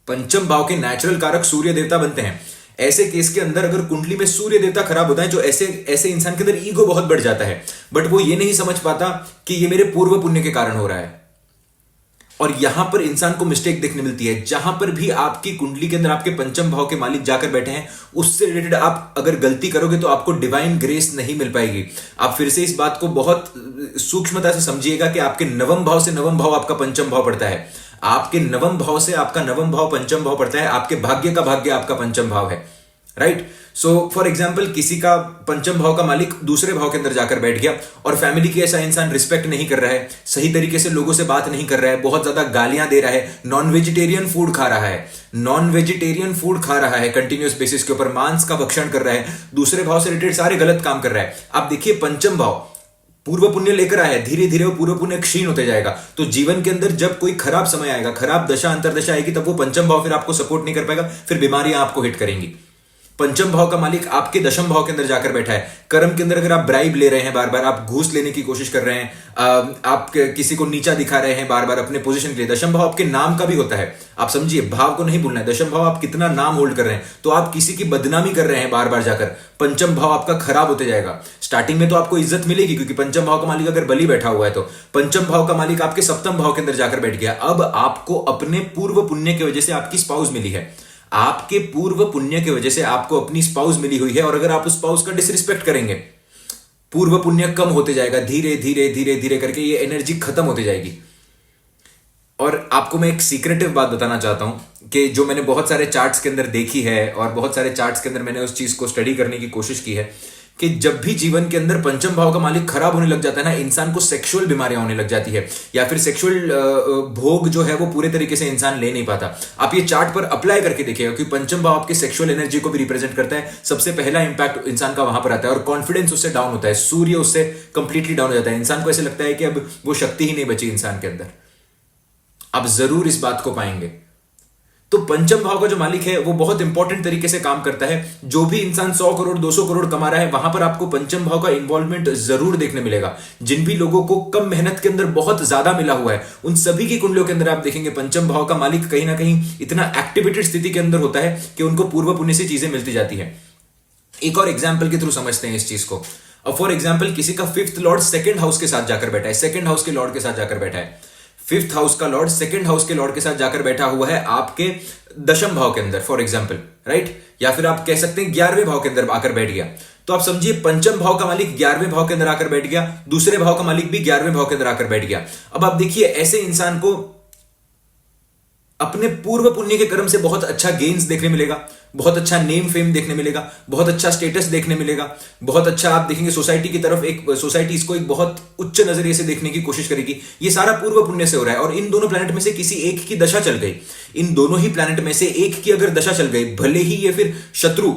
पंचम भाव के नेचुरल कारक सूर्य देवता बनते हैं, ऐसे केस के अंदर अगर कुंडली में सूर्य देवता खराब होता है, जो ऐसे इंसान के अंदर ईगो बहुत बढ़ जाता है, बट वो ये नहीं समझ पाता कि ये मेरे पूर्व पुण्य के कारण हो रहा है। और यहां पर इंसान को मिस्टेक देखने मिलती है, जहां पर भी आपकी कुंडली के अंदर आपके पंचम भाव के मालिक जाकर बैठे हैं, उससे रिलेटेड आप अगर गलती करोगे तो आपको डिवाइन ग्रेस नहीं मिल पाएगी। आप फिर से इस बात को बहुत सूक्ष्मता से समझिएगा कि आपके नवम भाव से नवम भाव आपका पंचम भाव पड़ता है, आपके नवम भाव से आपका नवम भाव पंचम भाव पड़ता है, आपके भाग्य का भाग्य आपका पंचम भाव है, राइट? सो फॉर एग्जाम्पल किसी का पंचम भाव का मालिक दूसरे भाव के अंदर जाकर बैठ गया और फैमिली की ऐसा इंसान रिस्पेक्ट नहीं कर रहा है, सही तरीके से लोगों से बात नहीं कर रहा है, बहुत ज्यादा गालियां दे रहा है, नॉन वेजिटेरियन फूड खा रहा है, कंटिन्यूस बेसिस के ऊपर मांस का भक्षण कर रहा है, दूसरे भाव से रिलेटेड सारे गलत काम कर रहा है। आप देखिए पंचम भाव पूर्व पुण्य लेकर आया है, धीरे धीरे वो पूर्व पुण्य क्षीण होते जाएगा। तो जीवन के अंदर जब कोई खराब समय आएगा, खराब दशा अंतरदशा आएगी, तब वो पंचम भाव फिर आपको सपोर्ट नहीं कर पाएगा, फिर बीमारियां आपको हिट करेंगी। पंचम भाव का मालिक आपके दशम भाव के अंदर जाकर बैठा है, कर्म के अंदर अगर आप ब्राइब ले रहे हैं, बार बार आप घूस लेने की कोशिश कर रहे हैं, आप किसी को नीचा दिखा रहे हैं बार बार अपने पोजीशन के लिए, दशम भाव आपके नाम का भी होता है, आप समझिए, भाव को नहीं भूलना है, दशम भाव आप कितना नाम होल्ड कर रहे हैं, तो आप किसी की बदनामी कर रहे हैं बार बार जाकर, पंचम भाव आपका खराब होते जाएगा। स्टार्टिंग में तो आपको इज्जत मिलेगी क्योंकि पंचम भाव का मालिक अगर बलि बैठा हुआ है, तो पंचम भाव का मालिक आपके सप्तम भाव के अंदर जाकर बैठ गया। अब आपको अपने पूर्व पुण्य की वजह से आपकी स्पाउस मिली है, आपके पूर्व पुण्य की वजह से आपको अपनी स्पाउस मिली हुई है, और अगर आप उस स्पाउस का डिसरिस्पेक्ट करेंगे, पूर्व पुण्य कम होते जाएगा, धीरे धीरे धीरे धीरे करके ये एनर्जी खत्म होती जाएगी। और आपको मैं एक सीक्रेटिव बात बताना चाहता हूं कि जो मैंने बहुत सारे चार्ट्स के अंदर देखी है और बहुत सारे चार्ट्स के अंदर मैंने उस चीज को स्टडी करने की कोशिश की है कि जब भी जीवन के अंदर पंचम भाव का मालिक खराब होने लग जाता है ना, इंसान को सेक्सुअल बीमारियां होने लग जाती है, या फिर सेक्सुअल भोग जो है वो पूरे तरीके से इंसान ले नहीं पाता। आप ये चार्ट पर अप्लाई करके देखिएगा, क्योंकि पंचम भाव आपके सेक्सुअल एनर्जी को भी रिप्रेजेंट करता है, सबसे पहला इंपैक्ट इंसान का वहां पर आता है, और कॉन्फिडेंस उससे डाउन होता है, सूर्य उससे कंप्लीटली डाउन हो जाता है, इंसान को ऐसे लगता है कि अब वो शक्ति ही नहीं बची इंसान के अंदर। आप जरूर इस बात को पाएंगे। तो पंचम भाव का जो मालिक है वो बहुत इंपॉर्टेंट तरीके से काम करता है। जो भी इंसान 100 करोड़ 200 करोड़ कमा रहा है, वहां पर आपको पंचम भाव का इन्वॉल्वमेंट जरूर देखने मिलेगा। जिन भी लोगों को कम मेहनत के अंदर बहुत ज्यादा मिला हुआ है, उन सभी की कुंडलियों के अंदर आप देखेंगे पंचम भाव का मालिक कहीं ना कहीं इतना एक्टिवेटेड स्थिति के अंदर होता है कि उनको पूर्व पुण्य से चीजें मिलती जाती है। एक और एग्जाम्पल के थ्रू समझते हैं इस चीज को। अब फॉर एग्जाम्पल किसी का 5th लॉर्ड 2nd हाउस के साथ जाकर बैठा है, 2nd हाउस के लॉर्ड के साथ जाकर बैठा है, 5th हाउस का लॉर्ड 2nd हाउस के लॉर्ड के साथ जाकर बैठा हुआ है आपके दशम भाव के अंदर, फॉर एग्जाम्पल, राइट? या फिर आप कह सकते हैं 11वें भाव के अंदर आकर बैठ गया। तो आप समझिए पंचम भाव का मालिक 11वें भाव के अंदर आकर बैठ गया, दूसरे भाव का मालिक भी 11वें भाव के अंदर आकर बैठ गया। अब आप देखिए ऐसे इंसान को अपने पूर्व पुण्य के कर्म से बहुत अच्छा गेन्स देखने मिलेगा, बहुत अच्छा नेम फेम देखने मिलेगा, बहुत अच्छा स्टेटस देखने मिलेगा, बहुत अच्छा आप देखेंगे सोसाइटी की तरफ, एक सोसाइटी इसको एक बहुत उच्च नजरिए से देखने की कोशिश करेगी। ये सारा पूर्व पुण्य से हो रहा है। और इन दोनों प्लैनेट में से किसी एक की दशा चल गई, इन दोनों ही प्लैनेट में से एक की अगर दशा चल गई, भले ही ये फिर शत्रु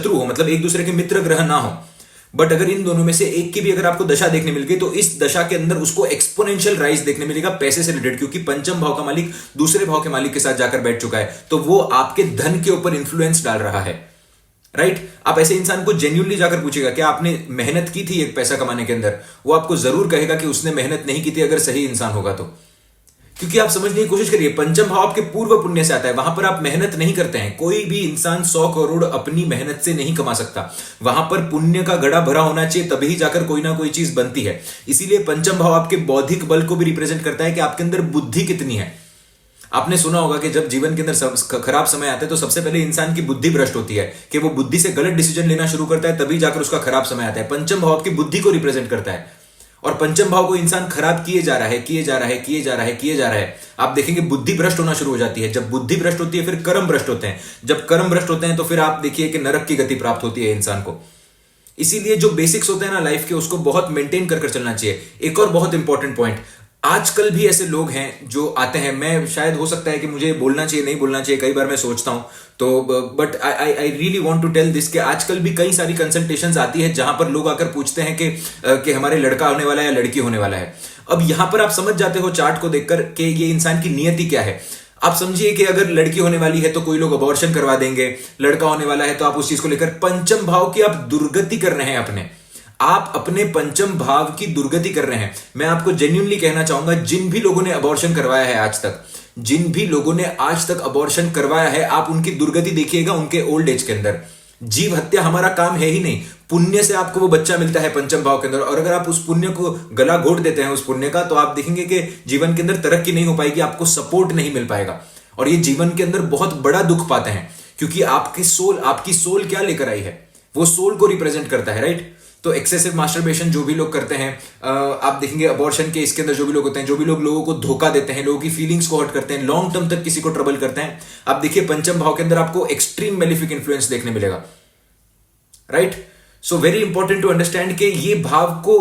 हो, मतलब एक दूसरे के मित्र ग्रह ना हो, बट अगर इन दोनों में से एक की भी अगर आपको दशा देखने मिल गई, तो इस दशा के अंदर उसको एक्सपोनेंशियल राइज देखने मिलेगा पैसे से रिलेटेड, क्योंकि पंचम भाव का मालिक दूसरे भाव के मालिक के साथ जाकर बैठ चुका है, तो वो आपके धन के ऊपर इंफ्लुएंस डाल रहा है, राइट? आप ऐसे इंसान को जेन्युइनली जाकर पूछेगा कि आपने मेहनत की थी एक पैसा कमाने के अंदर, वो आपको जरूर कहेगा कि उसने मेहनत नहीं की थी, अगर सही इंसान होगा तो। क्योंकि आप समझने की कोशिश करिए, पंचम भाव आपके पूर्व पुण्य से आता है, वहां पर आप मेहनत नहीं करते हैं। कोई भी इंसान 100 करोड़ अपनी मेहनत से नहीं कमा सकता, वहां पर पुण्य का घड़ा भरा होना चाहिए, तभी जाकर कोई ना कोई चीज बनती है। इसीलिए पंचम भाव आपके बौद्धिक बल को भी रिप्रेजेंट करता है कि आपके अंदर बुद्धि कितनी है। आपने सुना होगा कि जब जीवन के अंदर खराब समय आता है तो सबसे पहले इंसान की बुद्धि भ्रष्ट होती है, कि वो बुद्धि से गलत डिसीजन लेना शुरू करता है, तभी जाकर उसका खराब समय आता है। पंचम भाव आपकी बुद्धि को रिप्रेजेंट करता है, और पंचम भाव को इंसान खराब किए जा रहा है, आप देखेंगे बुद्धि भ्रष्ट होना शुरू हो जाती है। जब बुद्धि भ्रष्ट होती है फिर कर्म भ्रष्ट होते हैं, जब कर्म भ्रष्ट होते हैं तो फिर आप देखिए कि नरक की गति प्राप्त होती है इंसान को। इसीलिए जो बेसिक्स होते हैं ना लाइफ के, उसको बहुत मेंटेन कर चलना चाहिए। एक और बहुत इंपॉर्टेंट पॉइंट, आजकल भी ऐसे लोग हैं जो आते हैं, मैं शायद हो सकता है कि मुझे बोलना चाहिए नहीं बोलना चाहिए, कई बार मैं सोचता हूं, तो but I really want to tell this कि आजकल भी कई सारी कंसल्टेशंस आती है जहां पर लोग आकर पूछते हैं कि हमारे लड़का होने वाला है या लड़की होने वाला है। अब यहां पर आप समझ जाते हो चार्ट को देखकर कि ये इंसान की नियति क्या है। आप समझिए कि अगर लड़की होने वाली है तो कोई लोग अबॉर्शन करवा देंगे, लड़का होने वाला है तो आप उस चीज को लेकर पंचम भाव की आप दुर्गति कर रहे हैं आप अपने पंचम भाव की दुर्गति कर रहे हैं। मैं आपको जेन्युइनली कहना चाहूंगा, जिन भी लोगों ने अबॉर्शन करवाया है आज तक, जिन भी लोगों ने आज तक अबॉर्शन करवाया है, आप उनकी दुर्गति देखिएगा उनके ओल्ड एज के अंदर। जीव हत्या हमारा काम है ही नहीं, पुण्य से आपको वो बच्चा मिलता है पंचम भाव के अंदर, और अगर आप उस पुण्य को गला घोट देते हैं उस पुण्य का, तो आप देखेंगे कि जीवन के अंदर तरक्की नहीं हो पाएगी, आपको सपोर्ट नहीं मिल पाएगा, और ये जीवन के अंदर बहुत बड़ा दुख पाते हैं, क्योंकि आपकी सोल क्या लेकर आई है, वो सोल को रिप्रेजेंट करता है, राइट। तो एक्सेसिव मास्टरबेशन जो भी लोग करते हैं, आप देखेंगे अबॉर्शन के इसके अंदर जो भी लोग होते हैं, जो भी लोग लोगों को धोखा देते हैं, लोगों की फीलिंग्स को हर्ट करते हैं, लॉन्ग टर्म तक किसी को ट्रबल करते हैं, आप देखिए पंचम भाव के अंदर आपको एक्सट्रीम मेलिफिक इन्फ्लुएंस देखने मिलेगा, right. So very important to understand कि ये भाव को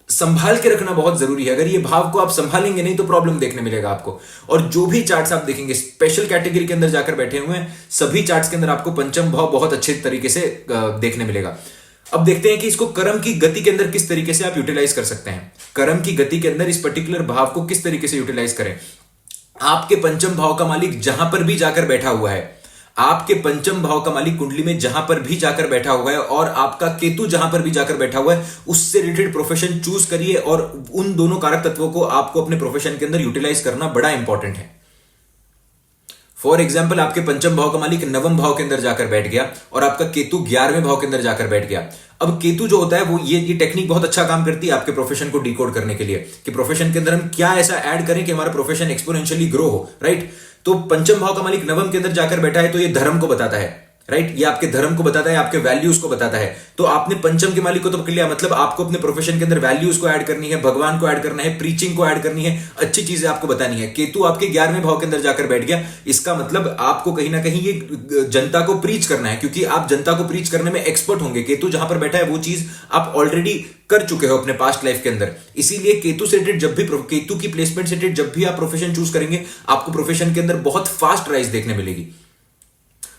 संभाल के रखना बहुत जरूरी है। अगर ये भाव को आप संभालेंगे नहीं तो प्रॉब्लम देखने मिलेगा आपको। और जो भी चार्ट्स आप देखेंगे स्पेशल कैटेगरी के अंदर जाकर बैठे हुए हैं, सभी चार्ट्स के अंदर आपको पंचम भाव बहुत अच्छे तरीके से देखने मिलेगा। अब देखते हैं कि इसको कर्म की गति के अंदर किस तरीके से आप यूटिलाइज कर सकते हैं। कर्म की गति के अंदर इस पर्टिकुलर भाव को किस तरीके से यूटिलाइज करें। आपके पंचम भाव का मालिक जहां पर भी जाकर बैठा हुआ है, आपके पंचम भाव का मालिक कुंडली में जहां पर भी जाकर बैठा हुआ है, और आपका केतु जहां पर भी जाकर बैठा हुआ है, उससे रिलेटेड प्रोफेशन चूज करिए, और उन दोनों कारक तत्वों को आपको अपने प्रोफेशन के अंदर यूटिलाइज करना बड़ा इंपॉर्टेंट है। फॉर एग्जाम्पल, आपके पंचम भाव का मालिक नवम भाव के अंदर जाकर बैठ गया और आपका केतु 11वें भाव के अंदर जाकर बैठ गया। अब केतु जो होता है वो ये टेक्निक बहुत अच्छा काम करती है आपके प्रोफेशन को डिकोड करने के लिए, कि प्रोफेशन के अंदर हम क्या ऐसा ऐड करें कि हमारा प्रोफेशन एक्सपोनेंशियली ग्रो हो, राइट। तो पंचम भाव का मालिक नवम के अंदर जाकर बैठा है तो ये धर्म को बताता है, राइट। ये आपके धर्म को बताता है, आपके वैल्यूज को बताता है। तो आपने पंचम के मालिक को तो पकड़ लिया, मतलब आपको अपने प्रोफेशन के अंदर वैल्यूज को ऐड करनी है, भगवान को ऐड करना है, प्रीचिंग को ऐड करनी है, अच्छी चीजें आपको बतानी है। केतु आपके 11वें भाव के अंदर जाकर बैठ गया, इसका मतलब आपको कहीं ना कहीं ये जनता को प्रीच करना है, क्योंकि आप जनता को प्रीच करने में एक्सपर्ट होंगे। केतु जहां पर बैठा है वो चीज आप ऑलरेडी कर चुके हो अपने पास्ट लाइफ के अंदर। इसीलिए केतु से रिलेटेड जब भी, केतु की प्लेसमेंट से रिलेटेड जब भी आप प्रोफेशन चूज करेंगे, आपको प्रोफेशन के अंदर बहुत फास्ट राइज देखने मिलेगी।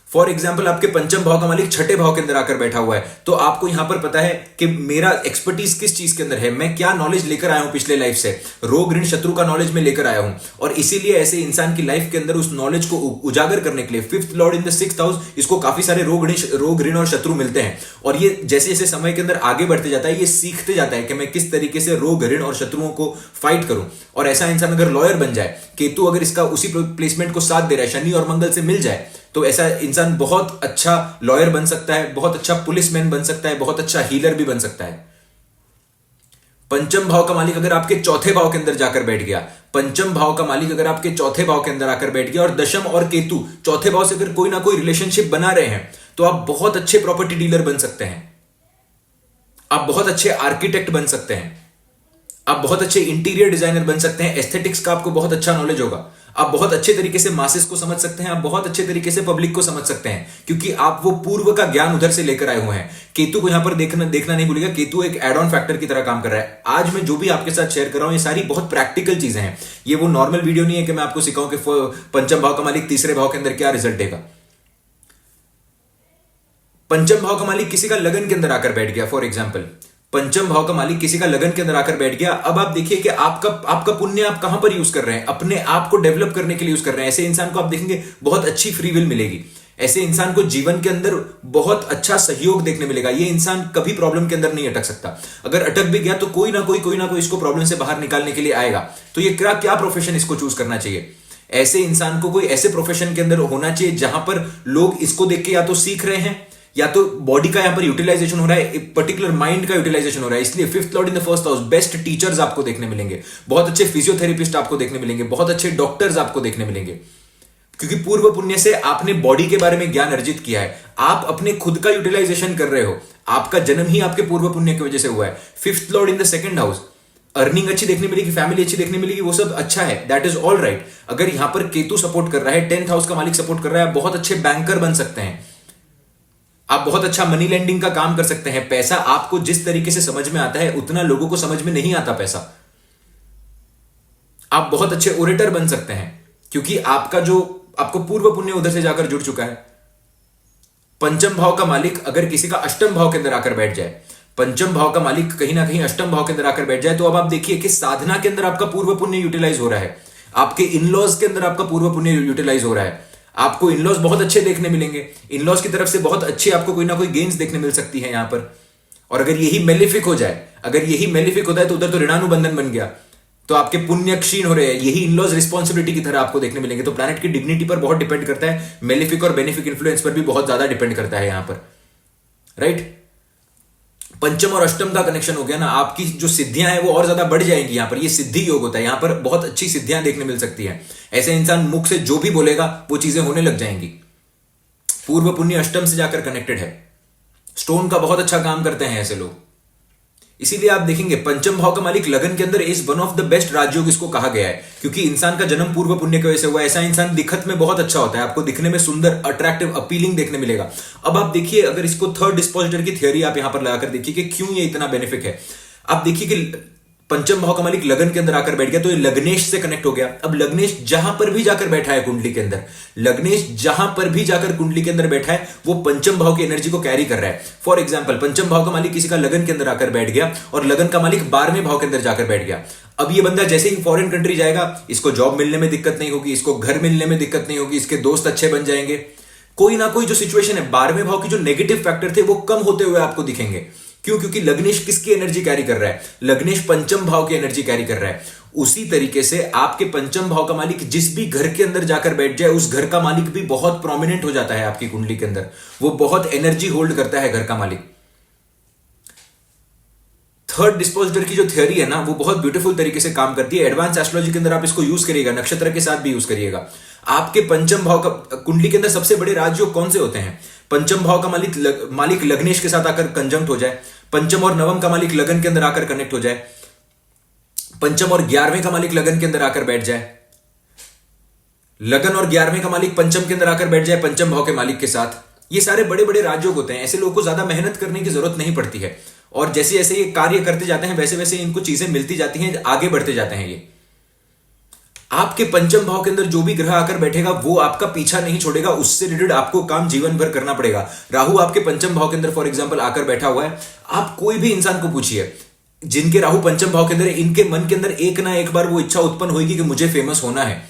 फॉर एग्जाम्पल, आपके पंचम भाव का मालिक छठे भाव के अंदर आकर बैठा हुआ है, तो आपको यहां पर पता है कि मेरा एक्सपर्टीज किस चीज के अंदर है, मैं क्या नॉलेज लेकर आया हूं पिछले लाइफ से, रोग ऋण शत्रु का नॉलेज में लेकर आया हूं। और इसीलिए ऐसे इंसान की लाइफ के अंदर उस नॉलेज को उजागर करने के लिए 5th Lord in the 6th house, इसको काफी सारे रोग ऋण और शत्रु मिलते हैं। और ये जैसे जैसे समय के अंदर आगे बढ़ते जाता है, ये सीखते जाता है कि मैं किस तरीके से रोग ऋण और शत्रुओं को फाइट करूं। और ऐसा इंसान अगर लॉयर बन जाए, केतु अगर इसका उसी प्लेसमेंट को साथ दे रहा है, शनि और मंगल से मिल जाए, तो ऐसा इंसान बहुत अच्छा लॉयर बन सकता है, बहुत अच्छा पुलिसमैन बन सकता है, बहुत अच्छा हीलर भी बन सकता है। पंचम भाव का मालिक अगर आपके चौथे भाव के अंदर जाकर बैठ गया, पंचम भाव का मालिक अगर आपके चौथे भाव के अंदर आकर बैठ गया, और दशम और केतु चौथे भाव से अगर कोई ना कोई रिलेशनशिप बना रहे हैं, तो आप बहुत अच्छे प्रॉपर्टी डीलर बन सकते हैं, आप बहुत अच्छे आर्किटेक्ट बन सकते हैं, आप बहुत अच्छे इंटीरियर डिजाइनर बन सकते हैं, एस्थेटिक्स का आपको बहुत अच्छा नॉलेज होगा, आप बहुत अच्छे तरीके से मासेस को समझ सकते हैं, आप बहुत अच्छे तरीके से पब्लिक को समझ सकते हैं, क्योंकि आप वो पूर्व का ज्ञान उधर से लेकर आए हुए हैं। केतु को यहां पर देखना नहीं भूलिएगा, केतु एक एड ऑन फैक्टर की तरह काम कर रहा है। आज मैं जो भी आपके साथ शेयर कर रहा हूं, ये सारी बहुत प्रैक्टिकल चीजें हैं। ये वो नॉर्मल वीडियो नहीं है कि मैं आपको सिखाऊं कि पंचम भाव का मालिक तीसरे भाव के अंदर क्या रिजल्ट देगा। पंचम भाव का मालिक किसी का लगन के अंदर आकर बैठ गया, फॉर एग्जाम्पल पंचम भाव का मालिक किसी का लगन के अंदर आकर बैठ गया। अब आप देखिए कि आपका पुण्य आप कहां पर यूज कर रहे हैं, अपने आप को डेवलप करने के लिए यूज कर रहे हैं। ऐसे इंसान को आप देखेंगे बहुत अच्छी फ्री विल मिलेगी, ऐसे इंसान को जीवन के अंदर बहुत अच्छा सहयोग देखने मिलेगा। ये इंसान कभी प्रॉब्लम के अंदर नहीं अटक सकता। अगर अटक भी गया तो कोई ना कोई इसको प्रॉब्लम से बाहर निकालने के लिए आएगा। तो ये क्या प्रोफेशन इसको चूज करना चाहिए। ऐसे इंसान को कोई ऐसे प्रोफेशन के अंदर होना चाहिए जहां पर लोग इसको देख के या तो सीख रहे हैं, या तो बॉडी का यहां पर यूटिलाइजेशन हो रहा है, एक पर्टिकुलर माइंड का यूटिलाइजेशन हो रहा है। इसलिए 5th Lord in the 1st house, best teachers आपको देखने मिलेंगे, बहुत अच्छे फिजियोथेरेपिस्ट आपको देखने मिलेंगे, बहुत अच्छे डॉक्टर्स आपको देखने मिलेंगे, क्योंकि पूर्व पुण्य से आपने बॉडी के बारे में ज्ञान अर्जित किया है। आप अपने खुद का यूटिलाइजेशन कर रहे हो, आपका जन्म ही आपके पूर्व पुण्य की वजह से हुआ है। 5th Lord in the 2nd house, earning अच्छी देखने मिलेगी, फैमिली अच्छी देखने मिलेगी, वो सब अच्छा है, दैट इज ऑल राइट। अगर यहां पर केतु सपोर्ट कर रहा है, 10th हाउस का मालिक सपोर्ट कर रहा है, बहुत अच्छे बैंकर बन सकते हैं, आप बहुत अच्छा मनी लेंडिंग का काम कर सकते हैं। पैसा आपको जिस तरीके से समझ में आता है, उतना लोगों को समझ में नहीं आता पैसा। आप बहुत अच्छे ओरेटर बन सकते हैं, क्योंकि आपको पूर्व पुण्य उधर से जाकर जुड़ चुका है। पंचम भाव का मालिक अगर किसी का अष्टम भाव के अंदर आकर बैठ जाए, पंचम भाव का मालिक कहीं ना कहीं अष्टम भाव के अंदर आकर बैठ जाए, तो अब आप देखिए कि साधना के अंदर आपका पूर्व पुण्य यूटिलाइज हो रहा है, आपके इनलॉज के अंदर आपका पूर्व पुण्य यूटिलाइज हो रहा है, आपको इनलॉज बहुत अच्छे देखने मिलेंगे, इनलॉज की तरफ से बहुत अच्छी आपको कोई ना कोई गेन्स देखने मिल सकती है यहां पर। और अगर यही मेलिफिक हो जाए, अगर यही मेलिफिक होता है तो उधर तो ऋणानुबंधन बन गया, तो आपके पुण्य क्षीण हो रहे हैं, यही इनलॉज रिस्पॉन्सिबिलिटी की तरह आपको देखने मिलेंगे। तो प्लैनेट की डिग्निटी पर बहुत डिपेंड करता है, मेलिफिक और बेनिफिक इन्फ्लुएंस पर भी बहुत ज्यादा डिपेंड करता है यहां पर, राइट। पंचम और अष्टम का कनेक्शन हो गया ना, आपकी जो सिद्धियां हैं वो और ज्यादा बढ़ जाएंगी यहां पर। ये सिद्धि योग होता है, यहां पर बहुत अच्छी सिद्धियां देखने मिल सकती है। ऐसे इंसान मुख से जो भी बोलेगा वो चीजें होने लग जाएंगी। पूर्व पुण्य अष्टम से जाकर कनेक्टेड है, स्टोन का बहुत अच्छा काम करते हैं ऐसे लोग। इसीलिए आप देखेंगे पंचम भाव का मालिक लगन के अंदर is one of the best rajyog इसको कहा गया है, क्योंकि इंसान का जन्म पूर्व पुण्य की वजह से हुआ। ऐसा इंसान दिखत में बहुत अच्छा होता है, आपको दिखने में सुंदर, अट्रैक्टिव, अपीलिंग देखने मिलेगा। अब आप देखिए, अगर इसको थर्ड डिस्पोजिटर की थ्योरी आप यहां पर लगाकर देखिए कि क्यों ये इतना बेनिफिक है। आप देखिए कि पंचम भाव का मालिक लगन के अंदर आकर बैठ गया, तो ये लग्नेश से कनेक्ट हो गया। अब लग्नेश जहां पर भी जाकर बैठा है कुंडली के अंदर, लग्नेश जहां पर भी जाकर कुंडली के अंदर बैठा है, वो पंचम भाव की एनर्जी को कैरी कर रहा है। फॉर एग्जांपल, पंचम भाव का मालिक किसी का लगन के अंदर आकर बैठ गया और लगन का मालिक 12वें भाव के अंदर जाकर बैठ गया। अब ये बंदा जैसे ही फॉरेन कंट्री जाएगा, इसको जॉब मिलने में दिक्कत नहीं होगी, इसको घर मिलने में दिक्कत नहीं होगी, इसके दोस्त अच्छे बन जाएंगे। कोई ना कोई जो सिचुएशन है, 12वें भाव के जो नेगेटिव फैक्टर थे वो कम होते हुए आपको दिखेंगे। क्यों? क्योंकि लग्नेश किसकी एनर्जी कैरी कर रहा है? लग्नेश पंचम भाव की एनर्जी कैरी कर रहा है। उसी तरीके से आपके पंचम भाव का मालिक जिस भी घर के अंदर जाकर बैठ जाए, उस घर का मालिक भी बहुत प्रोमिनेंट हो जाता है आपकी कुंडली के अंदर, वो बहुत एनर्जी होल्ड करता है घर का मालिक। थर्ड डिस्पोजिटर की जो थ्योरी है ना, वो बहुत ब्यूटीफुल तरीके से काम करती है। एडवांस एस्ट्रोलॉजी के अंदर आप इसको यूज करिएगा, नक्षत्र के साथ भी यूज करिएगा। आपके पंचम भाव का कुंडली के अंदर सबसे बड़े राजयोग कौन से होते हैं? पंचम भाव का मालिक लग्नेश के साथ आकर कंजंक्ट हो जाए, पंचम और नवम का मालिक लगन के अंदर आकर कनेक्ट हो जाए, पंचम और 11वें का मालिक लगन के अंदर आकर बैठ जाए, लगन और 11वें का मालिक पंचम के अंदर आकर बैठ जाए पंचम भाव के मालिक के साथ। ये सारे बड़े बड़े राजयोग होते हैं। ऐसे लोगों को ज्यादा मेहनत करने की जरूरत नहीं पड़ती है, और जैसे जैसे ये कार्य करते जाते हैं वैसे वैसे इनको चीजें मिलती जाती हैं, आगे बढ़ते जाते हैं। ये आपके पंचम भाव के अंदर जो भी ग्रह आकर बैठेगा वो आपका पीछा नहीं छोड़ेगा, उससे रिलेटेड आपको काम जीवन भर करना पड़ेगा। राहु आपके पंचम भाव के अंदर फॉर एग्जांपल आकर बैठा हुआ है, आप कोई भी इंसान को पूछिए जिनके राहु पंचम भाव के अंदर, इनके मन के अंदर एक ना एक बार वो इच्छा उत्पन्न होगी कि मुझे फेमस होना है,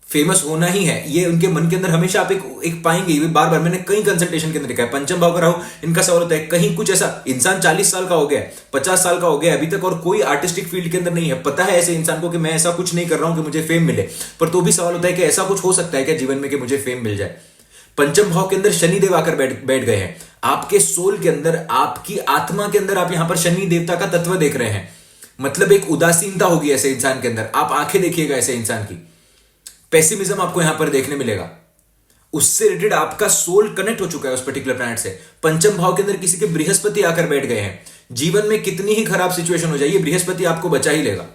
फेमस होना ही है। ये उनके मन के अंदर हमेशा आप एक पाएंगे। बार बार मैंने कई कंसल्टेशन के अंदर देखा है, पंचम भाव का राहु, इनका सवाल होता है कहीं कुछ ऐसा इंसान 40 साल का हो गया, 50 साल का हो गया अभी तक, और कोई आर्टिस्टिक फील्ड के अंदर नहीं है। पता है ऐसे इंसान को कि मैं ऐसा कुछ नहीं कर रहा हूं कि मुझे फेम मिले, पर तो भी सवाल होता है कि ऐसा कुछ हो सकता है क्या जीवन में कि मुझे फेम मिल जाए। पंचम भाव के अंदर शनिदेव आकर बैठ गए हैं आपके सोल के अंदर, आपकी आत्मा के अंदर। आप यहां पर शनि देवता का तत्व देख रहे हैं, मतलब एक उदासीनता होगी ऐसे इंसान के अंदर। आप आंखें देखिएगा ऐसे इंसान की, पेसिमिज्म आपको यहां पर देखने मिलेगा। उससे रिलेटेड आपका सोल कनेक्ट हो चुका है उस पर्टिकुलर प्लैनेट से। पंचम भाव के अंदर किसी के बृहस्पति आकर बैठ गए हैं, जीवन में कितनी ही खराब सिचुएशन हो जाए ये बृहस्पति आपको बचा ही लेगा।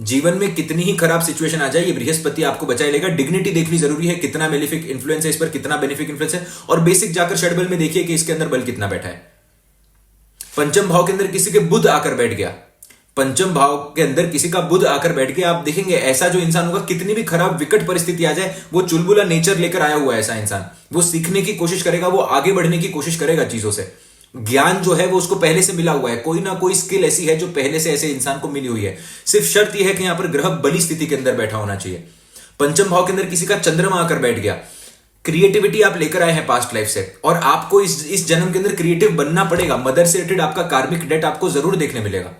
जीवन में कितनी ही खराब सिचुएशन आ जाए ये बृहस्पति आपको बचा ही लेगा। डिग्निटी देखनी जरूरी है, कितना मेलिफिक इन्फ्लुएंस है इस पर, कितना बेनिफिक इन्फ्लुएंस है, और बेसिक जाकर षडबल में देखिए कि इसके अंदर बल कितना बैठा है। पंचम भाव के अंदर किसी के बुध आकर बैठ गया, पंचम भाव के अंदर किसी का बुध आकर बैठ गया, आप देखेंगे ऐसा जो इंसान होगा, कितनी भी खराब विकट परिस्थिति आ जाए, वो चुलबुला नेचर लेकर आया हुआ है ऐसा इंसान। वो सीखने की कोशिश करेगा, वो आगे बढ़ने की कोशिश करेगा चीजों से। ज्ञान जो है वो उसको पहले से मिला हुआ है, कोई ना कोई स्किल ऐसी है जो पहले से ऐसे इंसान को मिली हुई है। सिर्फ शर्त यह है कि यहां पर ग्रह बली स्थिति के अंदर बैठा होना चाहिए। पंचम भाव के अंदर किसी का चंद्रमा आकर बैठ गया, क्रिएटिविटी आप लेकर आए हैं पास्ट लाइफ से, और आपको इस जन्म के अंदर क्रिएटिव बनना पड़ेगा। मदर से रिलेटेड आपका कार्मिक डेट आपको जरूर देखने मिलेगा।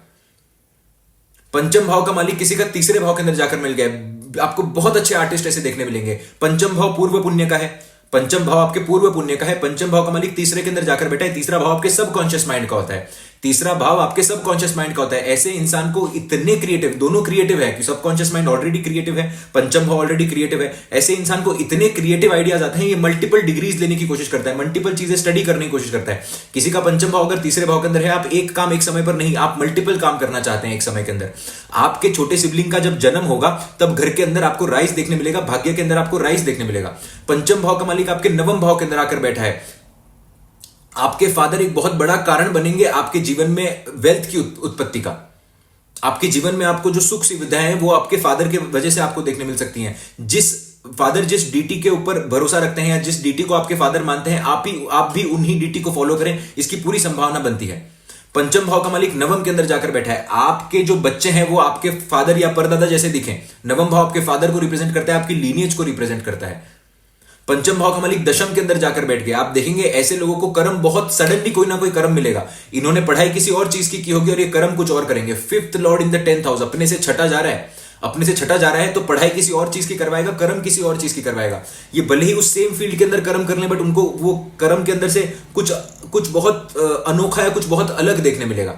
पंचम भाव का मालिक किसी का तीसरे भाव के अंदर जाकर मिल गया, आपको बहुत अच्छे आर्टिस्ट ऐसे देखने मिलेंगे। पंचम भाव पूर्व पुण्य का है, पंचम भाव आपके पूर्व पुण्य का है, पंचम भाव का मालिक तीसरे के अंदर जाकर बैठा है। तीसरा भाव आपके सबकॉन्शियस माइंड का होता है, तीसरा भाव आपके सबकॉन्शियस माइंड का होता है। ऐसे इंसान को इतने क्रिएटिव, दोनों क्रिएटिव है कि सबकॉन्शियस माइंड ऑलरेडी क्रिएटिव है, पंचम भाव ऑलरेडी क्रिएटिव है। ऐसे इंसान को इतने क्रिएटिव आइडियाज आते हैं, ये मल्टीपल डिग्रीज लेने की कोशिश करता है, मल्टीपल चीजें स्टडी करने की कोशिश करता है। किसी का पंचम भाव अगर तीसरे भाव के अंदर है, आप एक काम एक समय पर नहीं, आप मल्टीपल काम करना चाहते हैं एक समय के अंदर। आपके छोटे सिबलिंग का जब जन्म होगा तब घर के अंदर आपको राइज देखने मिलेगा, भाग्य के अंदर आपको राइज देखने मिलेगा। पंचम भाव का मालिक आपके नवम भाव के अंदर आकर बैठा है, आपके फादर एक बहुत बड़ा कारण बनेंगे आपके जीवन में वेल्थ की उत्पत्ति का। आपके जीवन में आपको जो सुख सुविधाएं हैं वो आपके फादर के वजह से आपको देखने मिल सकती हैं। जिस डीटी के ऊपर भरोसा रखते हैं या जिस डीटी को आपके फादर मानते हैं, आप भी उन्हीं डीटी को फॉलो करें, इसकी पूरी संभावना बनती है। पंचम भाव का मालिक नवम के अंदर जाकर बैठा है। आपके जो बच्चे हैं वो आपके फादर या परदादा जैसे दिखें। नवम भाव आपके फादर को रिप्रेजेंट करता है, आपकी लीनियज को रिप्रेजेंट करता है। पंचम भाव का मालिक दशम के अंदर जाकर बैठ गया। आप देखेंगे ऐसे लोगों को कर्म बहुत सडनली कोई ना कोई कर्म मिलेगा। इन्होंने पढ़ाई किसी और चीज की होगी और ये कर्म कुछ और करेंगे। Fifth Lord in the 10th house, अपने से छठा जा रहा है तो पढ़ाई किसी और चीज की करवाएगा, कर्म किसी और चीज की करवाएगा। ये भले ही उस सेम फील्ड के अंदर कर्म कर ले, बट उनको वो कर्म के अंदर से कुछ बहुत अनोखा या कुछ बहुत अलग देखने मिलेगा।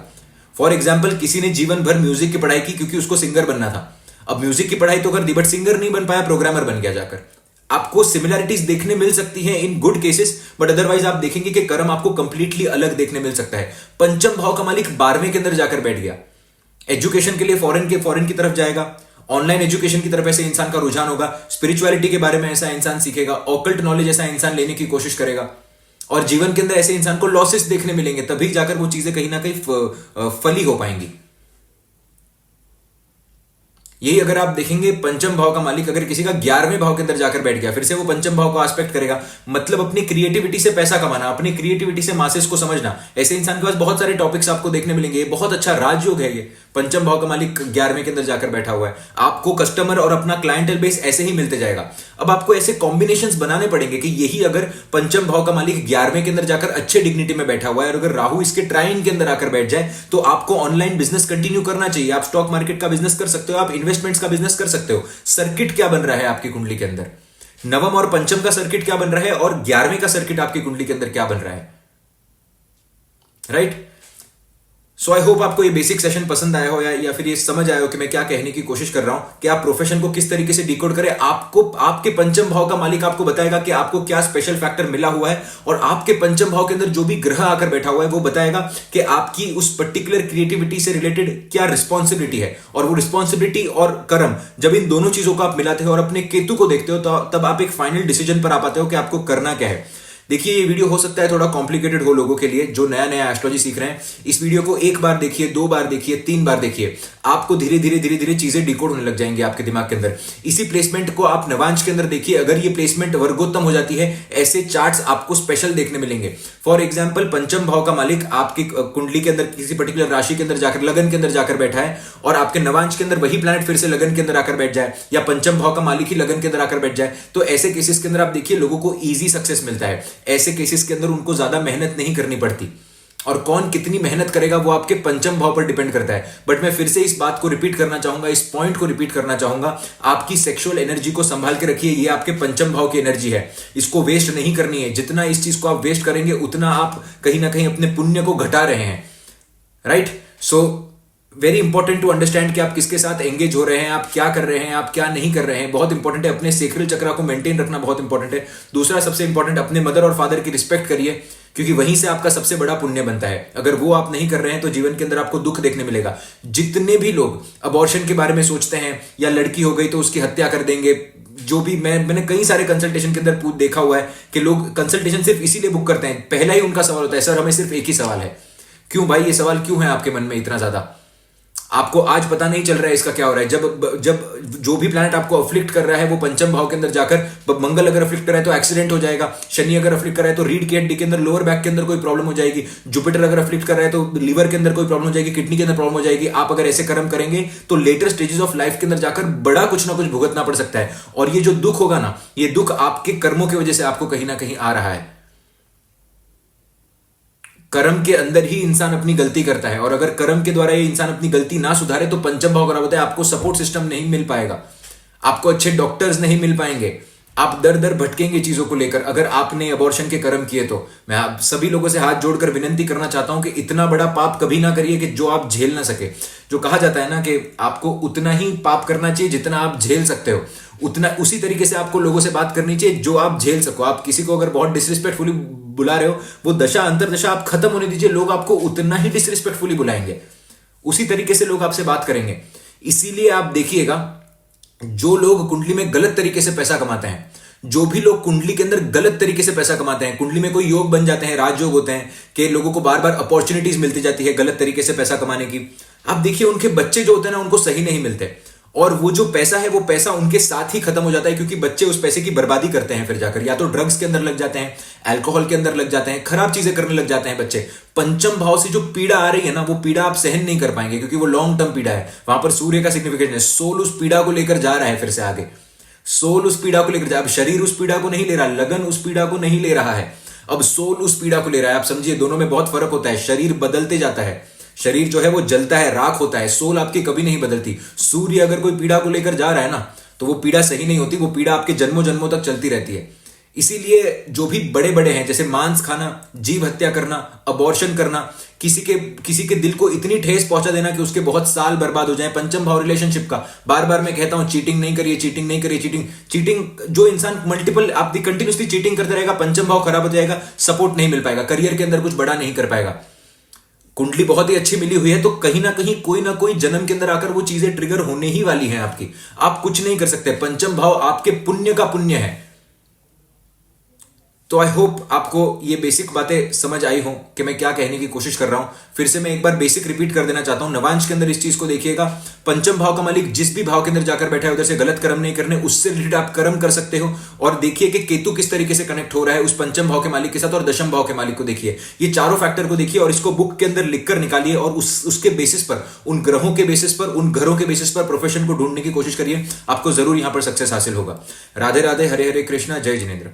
फॉर एग्जाम्पल, किसी ने जीवन भर म्यूजिक की पढ़ाई की क्योंकि उसको सिंगर बनना था। अब म्यूजिक की पढ़ाई तो कर दी बट सिंगर नहीं बन पाया, प्रोग्रामर बन गया जाकर। आपको सिमिलैरिटीज देखने मिल सकती हैं in good cases, but otherwise आप देखेंगे कि कर्म आपको कंप्लीटली अलग देखने मिल सकता है। पंचम भाव का मालिक 12वें के अंदर जाकर बैठ गया। एजुकेशन के लिए फॉरेन की तरफ जाएगा। ऑनलाइन एजुकेशन की तरफ ऐसे इंसान का रुझान होगा। स्पिरिचुअलिटी के बारे में ऐसा इंसान सीखेगा। ऑकल्ट नॉलेज ऐसा इंसान लेने की कोशिश करेगा। और जीवन के अंदर ऐसे इंसान को लॉसेस देखने मिलेंगे, तभी जाकर वो चीजें कहीं ना कहीं फली हो पाएंगी। यही अगर आप देखेंगे, पंचम भाव का मालिक अगर किसी का 11वें भाव के अंदर जाकर बैठ गया, फिर से वो पंचम भाव को एस्पेक्ट करेगा। मतलब अपनी क्रिएटिविटी से पैसा कमाना, अपनी क्रिएटिविटी से मासेस को समझना। ऐसे इंसान के पास बहुत सारे टॉपिक्स आपको देखने मिलेंगे। ये बहुत अच्छा राजयोग है। ये पंचम भाव का मालिक 11वें के अंदर जाकर बैठा हुआ है। आपको कस्टमर और अपना क्लाइंटल बेस ऐसे ही मिलते जाएगा। अब आपको ऐसे कॉम्बिनेशंस बनाने पड़ेंगे कि यही अगर पंचम भाव का मालिक 11वें के अंदर जाकर अच्छे डिग्निटी में बैठा हुआ है और अगर राहु इसके ट्राइन के अंदर आकर बैठ जाए, तो आपको ऑनलाइन बिजनेस कंटिन्यू करना चाहिए। आप स्टॉक मार्केट का बिजनेस कर सकते हो, आप इन्वेस्टमेंट्स का बिजनेस कर सकते हो। सर्किट क्या बन रहा है आपकी कुंडली के अंदर? नवम और पंचम का सर्किट क्या बन रहा है और 11वें का सर्किट आपकी कुंडली के अंदर क्या बन रहा है? राइट। सो आई होप आपको ये बेसिक सेशन पसंद आया हो या फिर ये समझ आया हो कि मैं क्या कहने की कोशिश कर रहा हूं कि आप प्रोफेशन को किस तरीके से डिकोड करें। आपको आपके पंचम भाव का मालिक आपको बताएगा कि आपको क्या स्पेशल फैक्टर मिला हुआ है, और आपके पंचम भाव के अंदर जो भी ग्रह आकर बैठा हुआ है वो बताएगा कि आपकी उस पर्टिकुलर क्रिएटिविटी से रिलेटेड क्या रिस्पॉन्सिबिलिटी है। और वो रिस्पॉन्सिबिलिटी और कर्म, जब इन दोनों चीजों को आप मिलाते हो और अपने केतु को देखते हो, तो तब आप एक फाइनल डिसीजन पर आ पाते हो कि आपको करना क्या है। देखिए, ये वीडियो हो सकता है थोड़ा कॉम्प्लिकेटेड हो लोगों के लिए जो नया नया एस्ट्रोलॉजी सीख रहे हैं। इस वीडियो को एक बार देखिए, 2 बार देखिए, 3 बार देखिए, आपको धीरे धीरे चीजें डिकोड होने लग जाएंगी आपके दिमाग के अंदर। इसी प्लेसमेंट को आप नवांश के अंदर देखिए। अगर ये प्लेसमेंट वर्गोत्तम हो जाती है, ऐसे चार्ट्स आपको स्पेशल देखने मिलेंगे। फॉर एग्जाम्पल, पंचम भाव का मालिक आपकी कुंडली के अंदर किसी पर्टिकुलर राशि के अंदर जाकर, लगन के अंदर जाकर बैठा है, और आपके नवांश के अंदर वही प्लैनेट फिर से लगन के अंदर आकर बैठ जाए, या पंचम भाव का मालिक ही लगन के अंदर आकर बैठ जाए, तो ऐसे केसेस के अंदर आप देखिए लोगों को ईजी सक्सेस मिलता है। ऐसे केसेस के अंदर उनको ज्यादा मेहनत नहीं करनी पड़ती। और कौन कितनी मेहनत करेगा वो आपके पंचम भाव पर डिपेंड करता है। बट मैं फिर से इस बात को रिपीट करना चाहूंगा, इस पॉइंट को रिपीट करना चाहूंगा, आपकी सेक्सुअल एनर्जी को संभाल के रखिए। ये आपके पंचम भाव की एनर्जी है, इसको वेस्ट नहीं करनी है। जितना इस चीज को आप वेस्ट करेंगे उतना आप कहीं ना कहीं अपने पुण्य को घटा रहे हैं। Right. So very important to understand कि आप किसके साथ एंगेज हो रहे हैं, आप क्या कर रहे हैं, आप क्या नहीं कर रहे हैं। बहुत इंपॉर्टेंट है, अपने सेक्रल चक्रा को मेंटेन रखना बहुत इंपॉर्टेंट है। दूसरा सबसे इंपॉर्टेंट, अपने मदर और फादर की रिस्पेक्ट करिए, क्योंकि वहीं से आपका सबसे बड़ा पुण्य बनता है। अगर वो आप नहीं कर रहे हैं तो जीवन के अंदर आपको दुख देखने मिलेगा। जितने भी लोग अबॉर्शन के बारे में सोचते हैं, या लड़की हो गई तो उसकी हत्या कर देंगे, जो भी मैंने कई सारे कंसल्टेशन के अंदर देखा हुआ है कि लोग कंसल्टेशन सिर्फ इसीलिए बुक करते हैं। पहला ही उनका सवाल होता है, सर हमें सिर्फ एक ही सवाल है। क्यों भाई, ये सवाल क्यों है आपके मन में इतना ज्यादा? आपको आज पता नहीं चल रहा है इसका क्या हो रहा है। जब जो भी प्लैनेट आपको अफ्लिक्ट कर रहा है वो पंचम भाव के अंदर जाकर, मंगल अगर अफ्लिक्ट कर रहा है तो एक्सीडेंट हो जाएगा, शनि अगर अफ्लिक्ट कर रहा है तो रीढ़ की हड्डी के अंदर, लोअर बैक के अंदर कोई प्रॉब्लम हो जाएगी, जुपिटर अगर अफ्लिक्ट कर रहा है तो लीवर के अंदर कोई प्रॉब्लम हो जाएगी, किडनी के अंदर प्रॉब्लम हो जाएगी। आप अगर ऐसे कर्म करेंगे तो लेटर स्टेजेस ऑफ लाइफ के अंदर जाकर बड़ा कुछ ना कुछ भुगतना पड़ सकता है। और ये जो दुख होगा ना, ये दुख आपके कर्मों की वजह से आपको कहीं ना कहीं आ रहा है। कर्म के अंदर ही इंसान अपनी गलती करता है, और अगर कर्म के द्वारा ये इंसान अपनी गलती ना सुधारे तो पंचम भाव खराब होता है। आपको सपोर्ट सिस्टम नहीं मिल पाएगा, आपको अच्छे डॉक्टर्स नहीं मिल पाएंगे, आप दर दर भटकेंगे चीजों को लेकर। अगर आपने अबॉर्शन के कर्म किए तो मैं आप सभी लोगों से हाथ जोड़कर विनती करना चाहता हूं कि इतना बड़ा पाप कभी ना करिए कि जो आप झेल ना सके। जो कहा जाता है ना कि आपको उतना ही पाप करना चाहिए जितना आप झेल सकते हो, उतना उसी तरीके से आपको लोगों से बात करनी चाहिए जो आप झेल सको। आप किसी को अगर बहुत डिसरिस्पेक्टफुली बुला रहे हो, वो दशा अंतरदशा आप खत्म होने दीजिए, लोग आपको उतना ही डिसरिस्पेक्टफुली बुलाएंगे, उसी तरीके से लोग आपसे बात करेंगे। इसीलिए आप देखिएगा, जो लोग कुंडली में गलत तरीके से पैसा कमाते हैं, जो भी लोग कुंडली के अंदर गलत तरीके से पैसा कमाते हैं, कुंडली में कोई योग बन जाते हैं, राजयोग होते हैं कि लोगों को बार बार अपॉर्चुनिटीज मिलती जाती है गलत तरीके से पैसा कमाने की, आप देखिए उनके बच्चे जो होते हैं ना उनको सही नहीं मिलते, और वो जो पैसा है वो पैसा उनके साथ ही खत्म हो जाता है, क्योंकि बच्चे उस पैसे की बर्बादी करते हैं फिर जाकर, या तो ड्रग्स के अंदर लग जाते हैं, अल्कोहल के अंदर लग जाते हैं, खराब चीजें करने लग जाते हैं बच्चे। पंचम भाव से जो पीड़ा आ रही है ना, वो पीड़ा आप सहन नहीं कर पाएंगे, क्योंकि वो लॉन्ग टर्म पीड़ा है। वहां पर सूर्य का सिग्निफिकेशन है, सोल उस पीड़ा को लेकर जा रहा है फिर से आगे, सोल उस पीड़ा को लेकर जा, अब शरीर उस पीड़ा को नहीं ले रहा, लगन उस पीड़ा को नहीं ले रहा है, अब सोल उस पीड़ा को ले रहा है। आप समझिए दोनों में बहुत फर्क होता है। शरीर बदलते जाता है, शरीर जो है वो जलता है, राख होता है, सोल आपकी कभी नहीं बदलती। सूर्य अगर कोई पीड़ा को लेकर जा रहा है ना, तो वो पीड़ा सही नहीं होती, वो पीड़ा आपके जन्मों जन्मों तक चलती रहती है। इसीलिए जो भी बड़े बड़े हैं, जैसे मांस खाना, जीव हत्या करना, अबॉर्शन करना, किसी के दिल को इतनी ठेस पहुंचा देना कि उसके बहुत साल बर्बाद हो जाए, पंचम भाव रिलेशनशिप का। बार बार मैं कहता हूं चीटिंग नहीं करिए, चीटिंग नहीं करिए, चीटिंग जो इंसान मल्टीपल आप कंटिन्यूसली चीटिंग करते रहेगा, पंचम भाव खराब हो जाएगा, सपोर्ट नहीं मिल पाएगा, करियर के अंदर कुछ बड़ा नहीं कर पाएगा। कुंडली बहुत ही अच्छी मिली हुई है तो कहीं ना कोई जन्म के अंदर आकर वो चीजें ट्रिगर होने ही वाली हैं आपकी, आप कुछ नहीं कर सकते। पंचम भाव आपके पुण्य का पुण्य है। तो आई होप आपको ये बेसिक बातें समझ आई हो कि मैं क्या कहने की कोशिश कर रहा हूं। फिर से मैं एक बार बेसिक रिपीट कर देना चाहता हूं। नवांश के अंदर इस चीज को देखिएगा, पंचम भाव का मालिक जिस भी भाव के अंदर जाकर बैठा है उधर से गलत कर्म नहीं करने, उससे रिलेटेड आप कर्म कर सकते हो। और देखिए कि केतु किस तरीके से कनेक्ट हो रहा है उस पंचम भाव के मालिक के साथ, और दशम भाव के मालिक को देखिए। ये चारों फैक्टर को देखिए और इसको बुक के अंदर लिखकर निकालिए, और उसके बेसिस पर, उन ग्रहों के बेसिस पर, उन घरों के बेसिस पर प्रोफेशन को ढूंढने की कोशिश करिए। आपको जरूर यहां पर सक्सेस हासिल होगा। राधे राधे, हरे हरे कृष्णा, जय जिनेंद्र।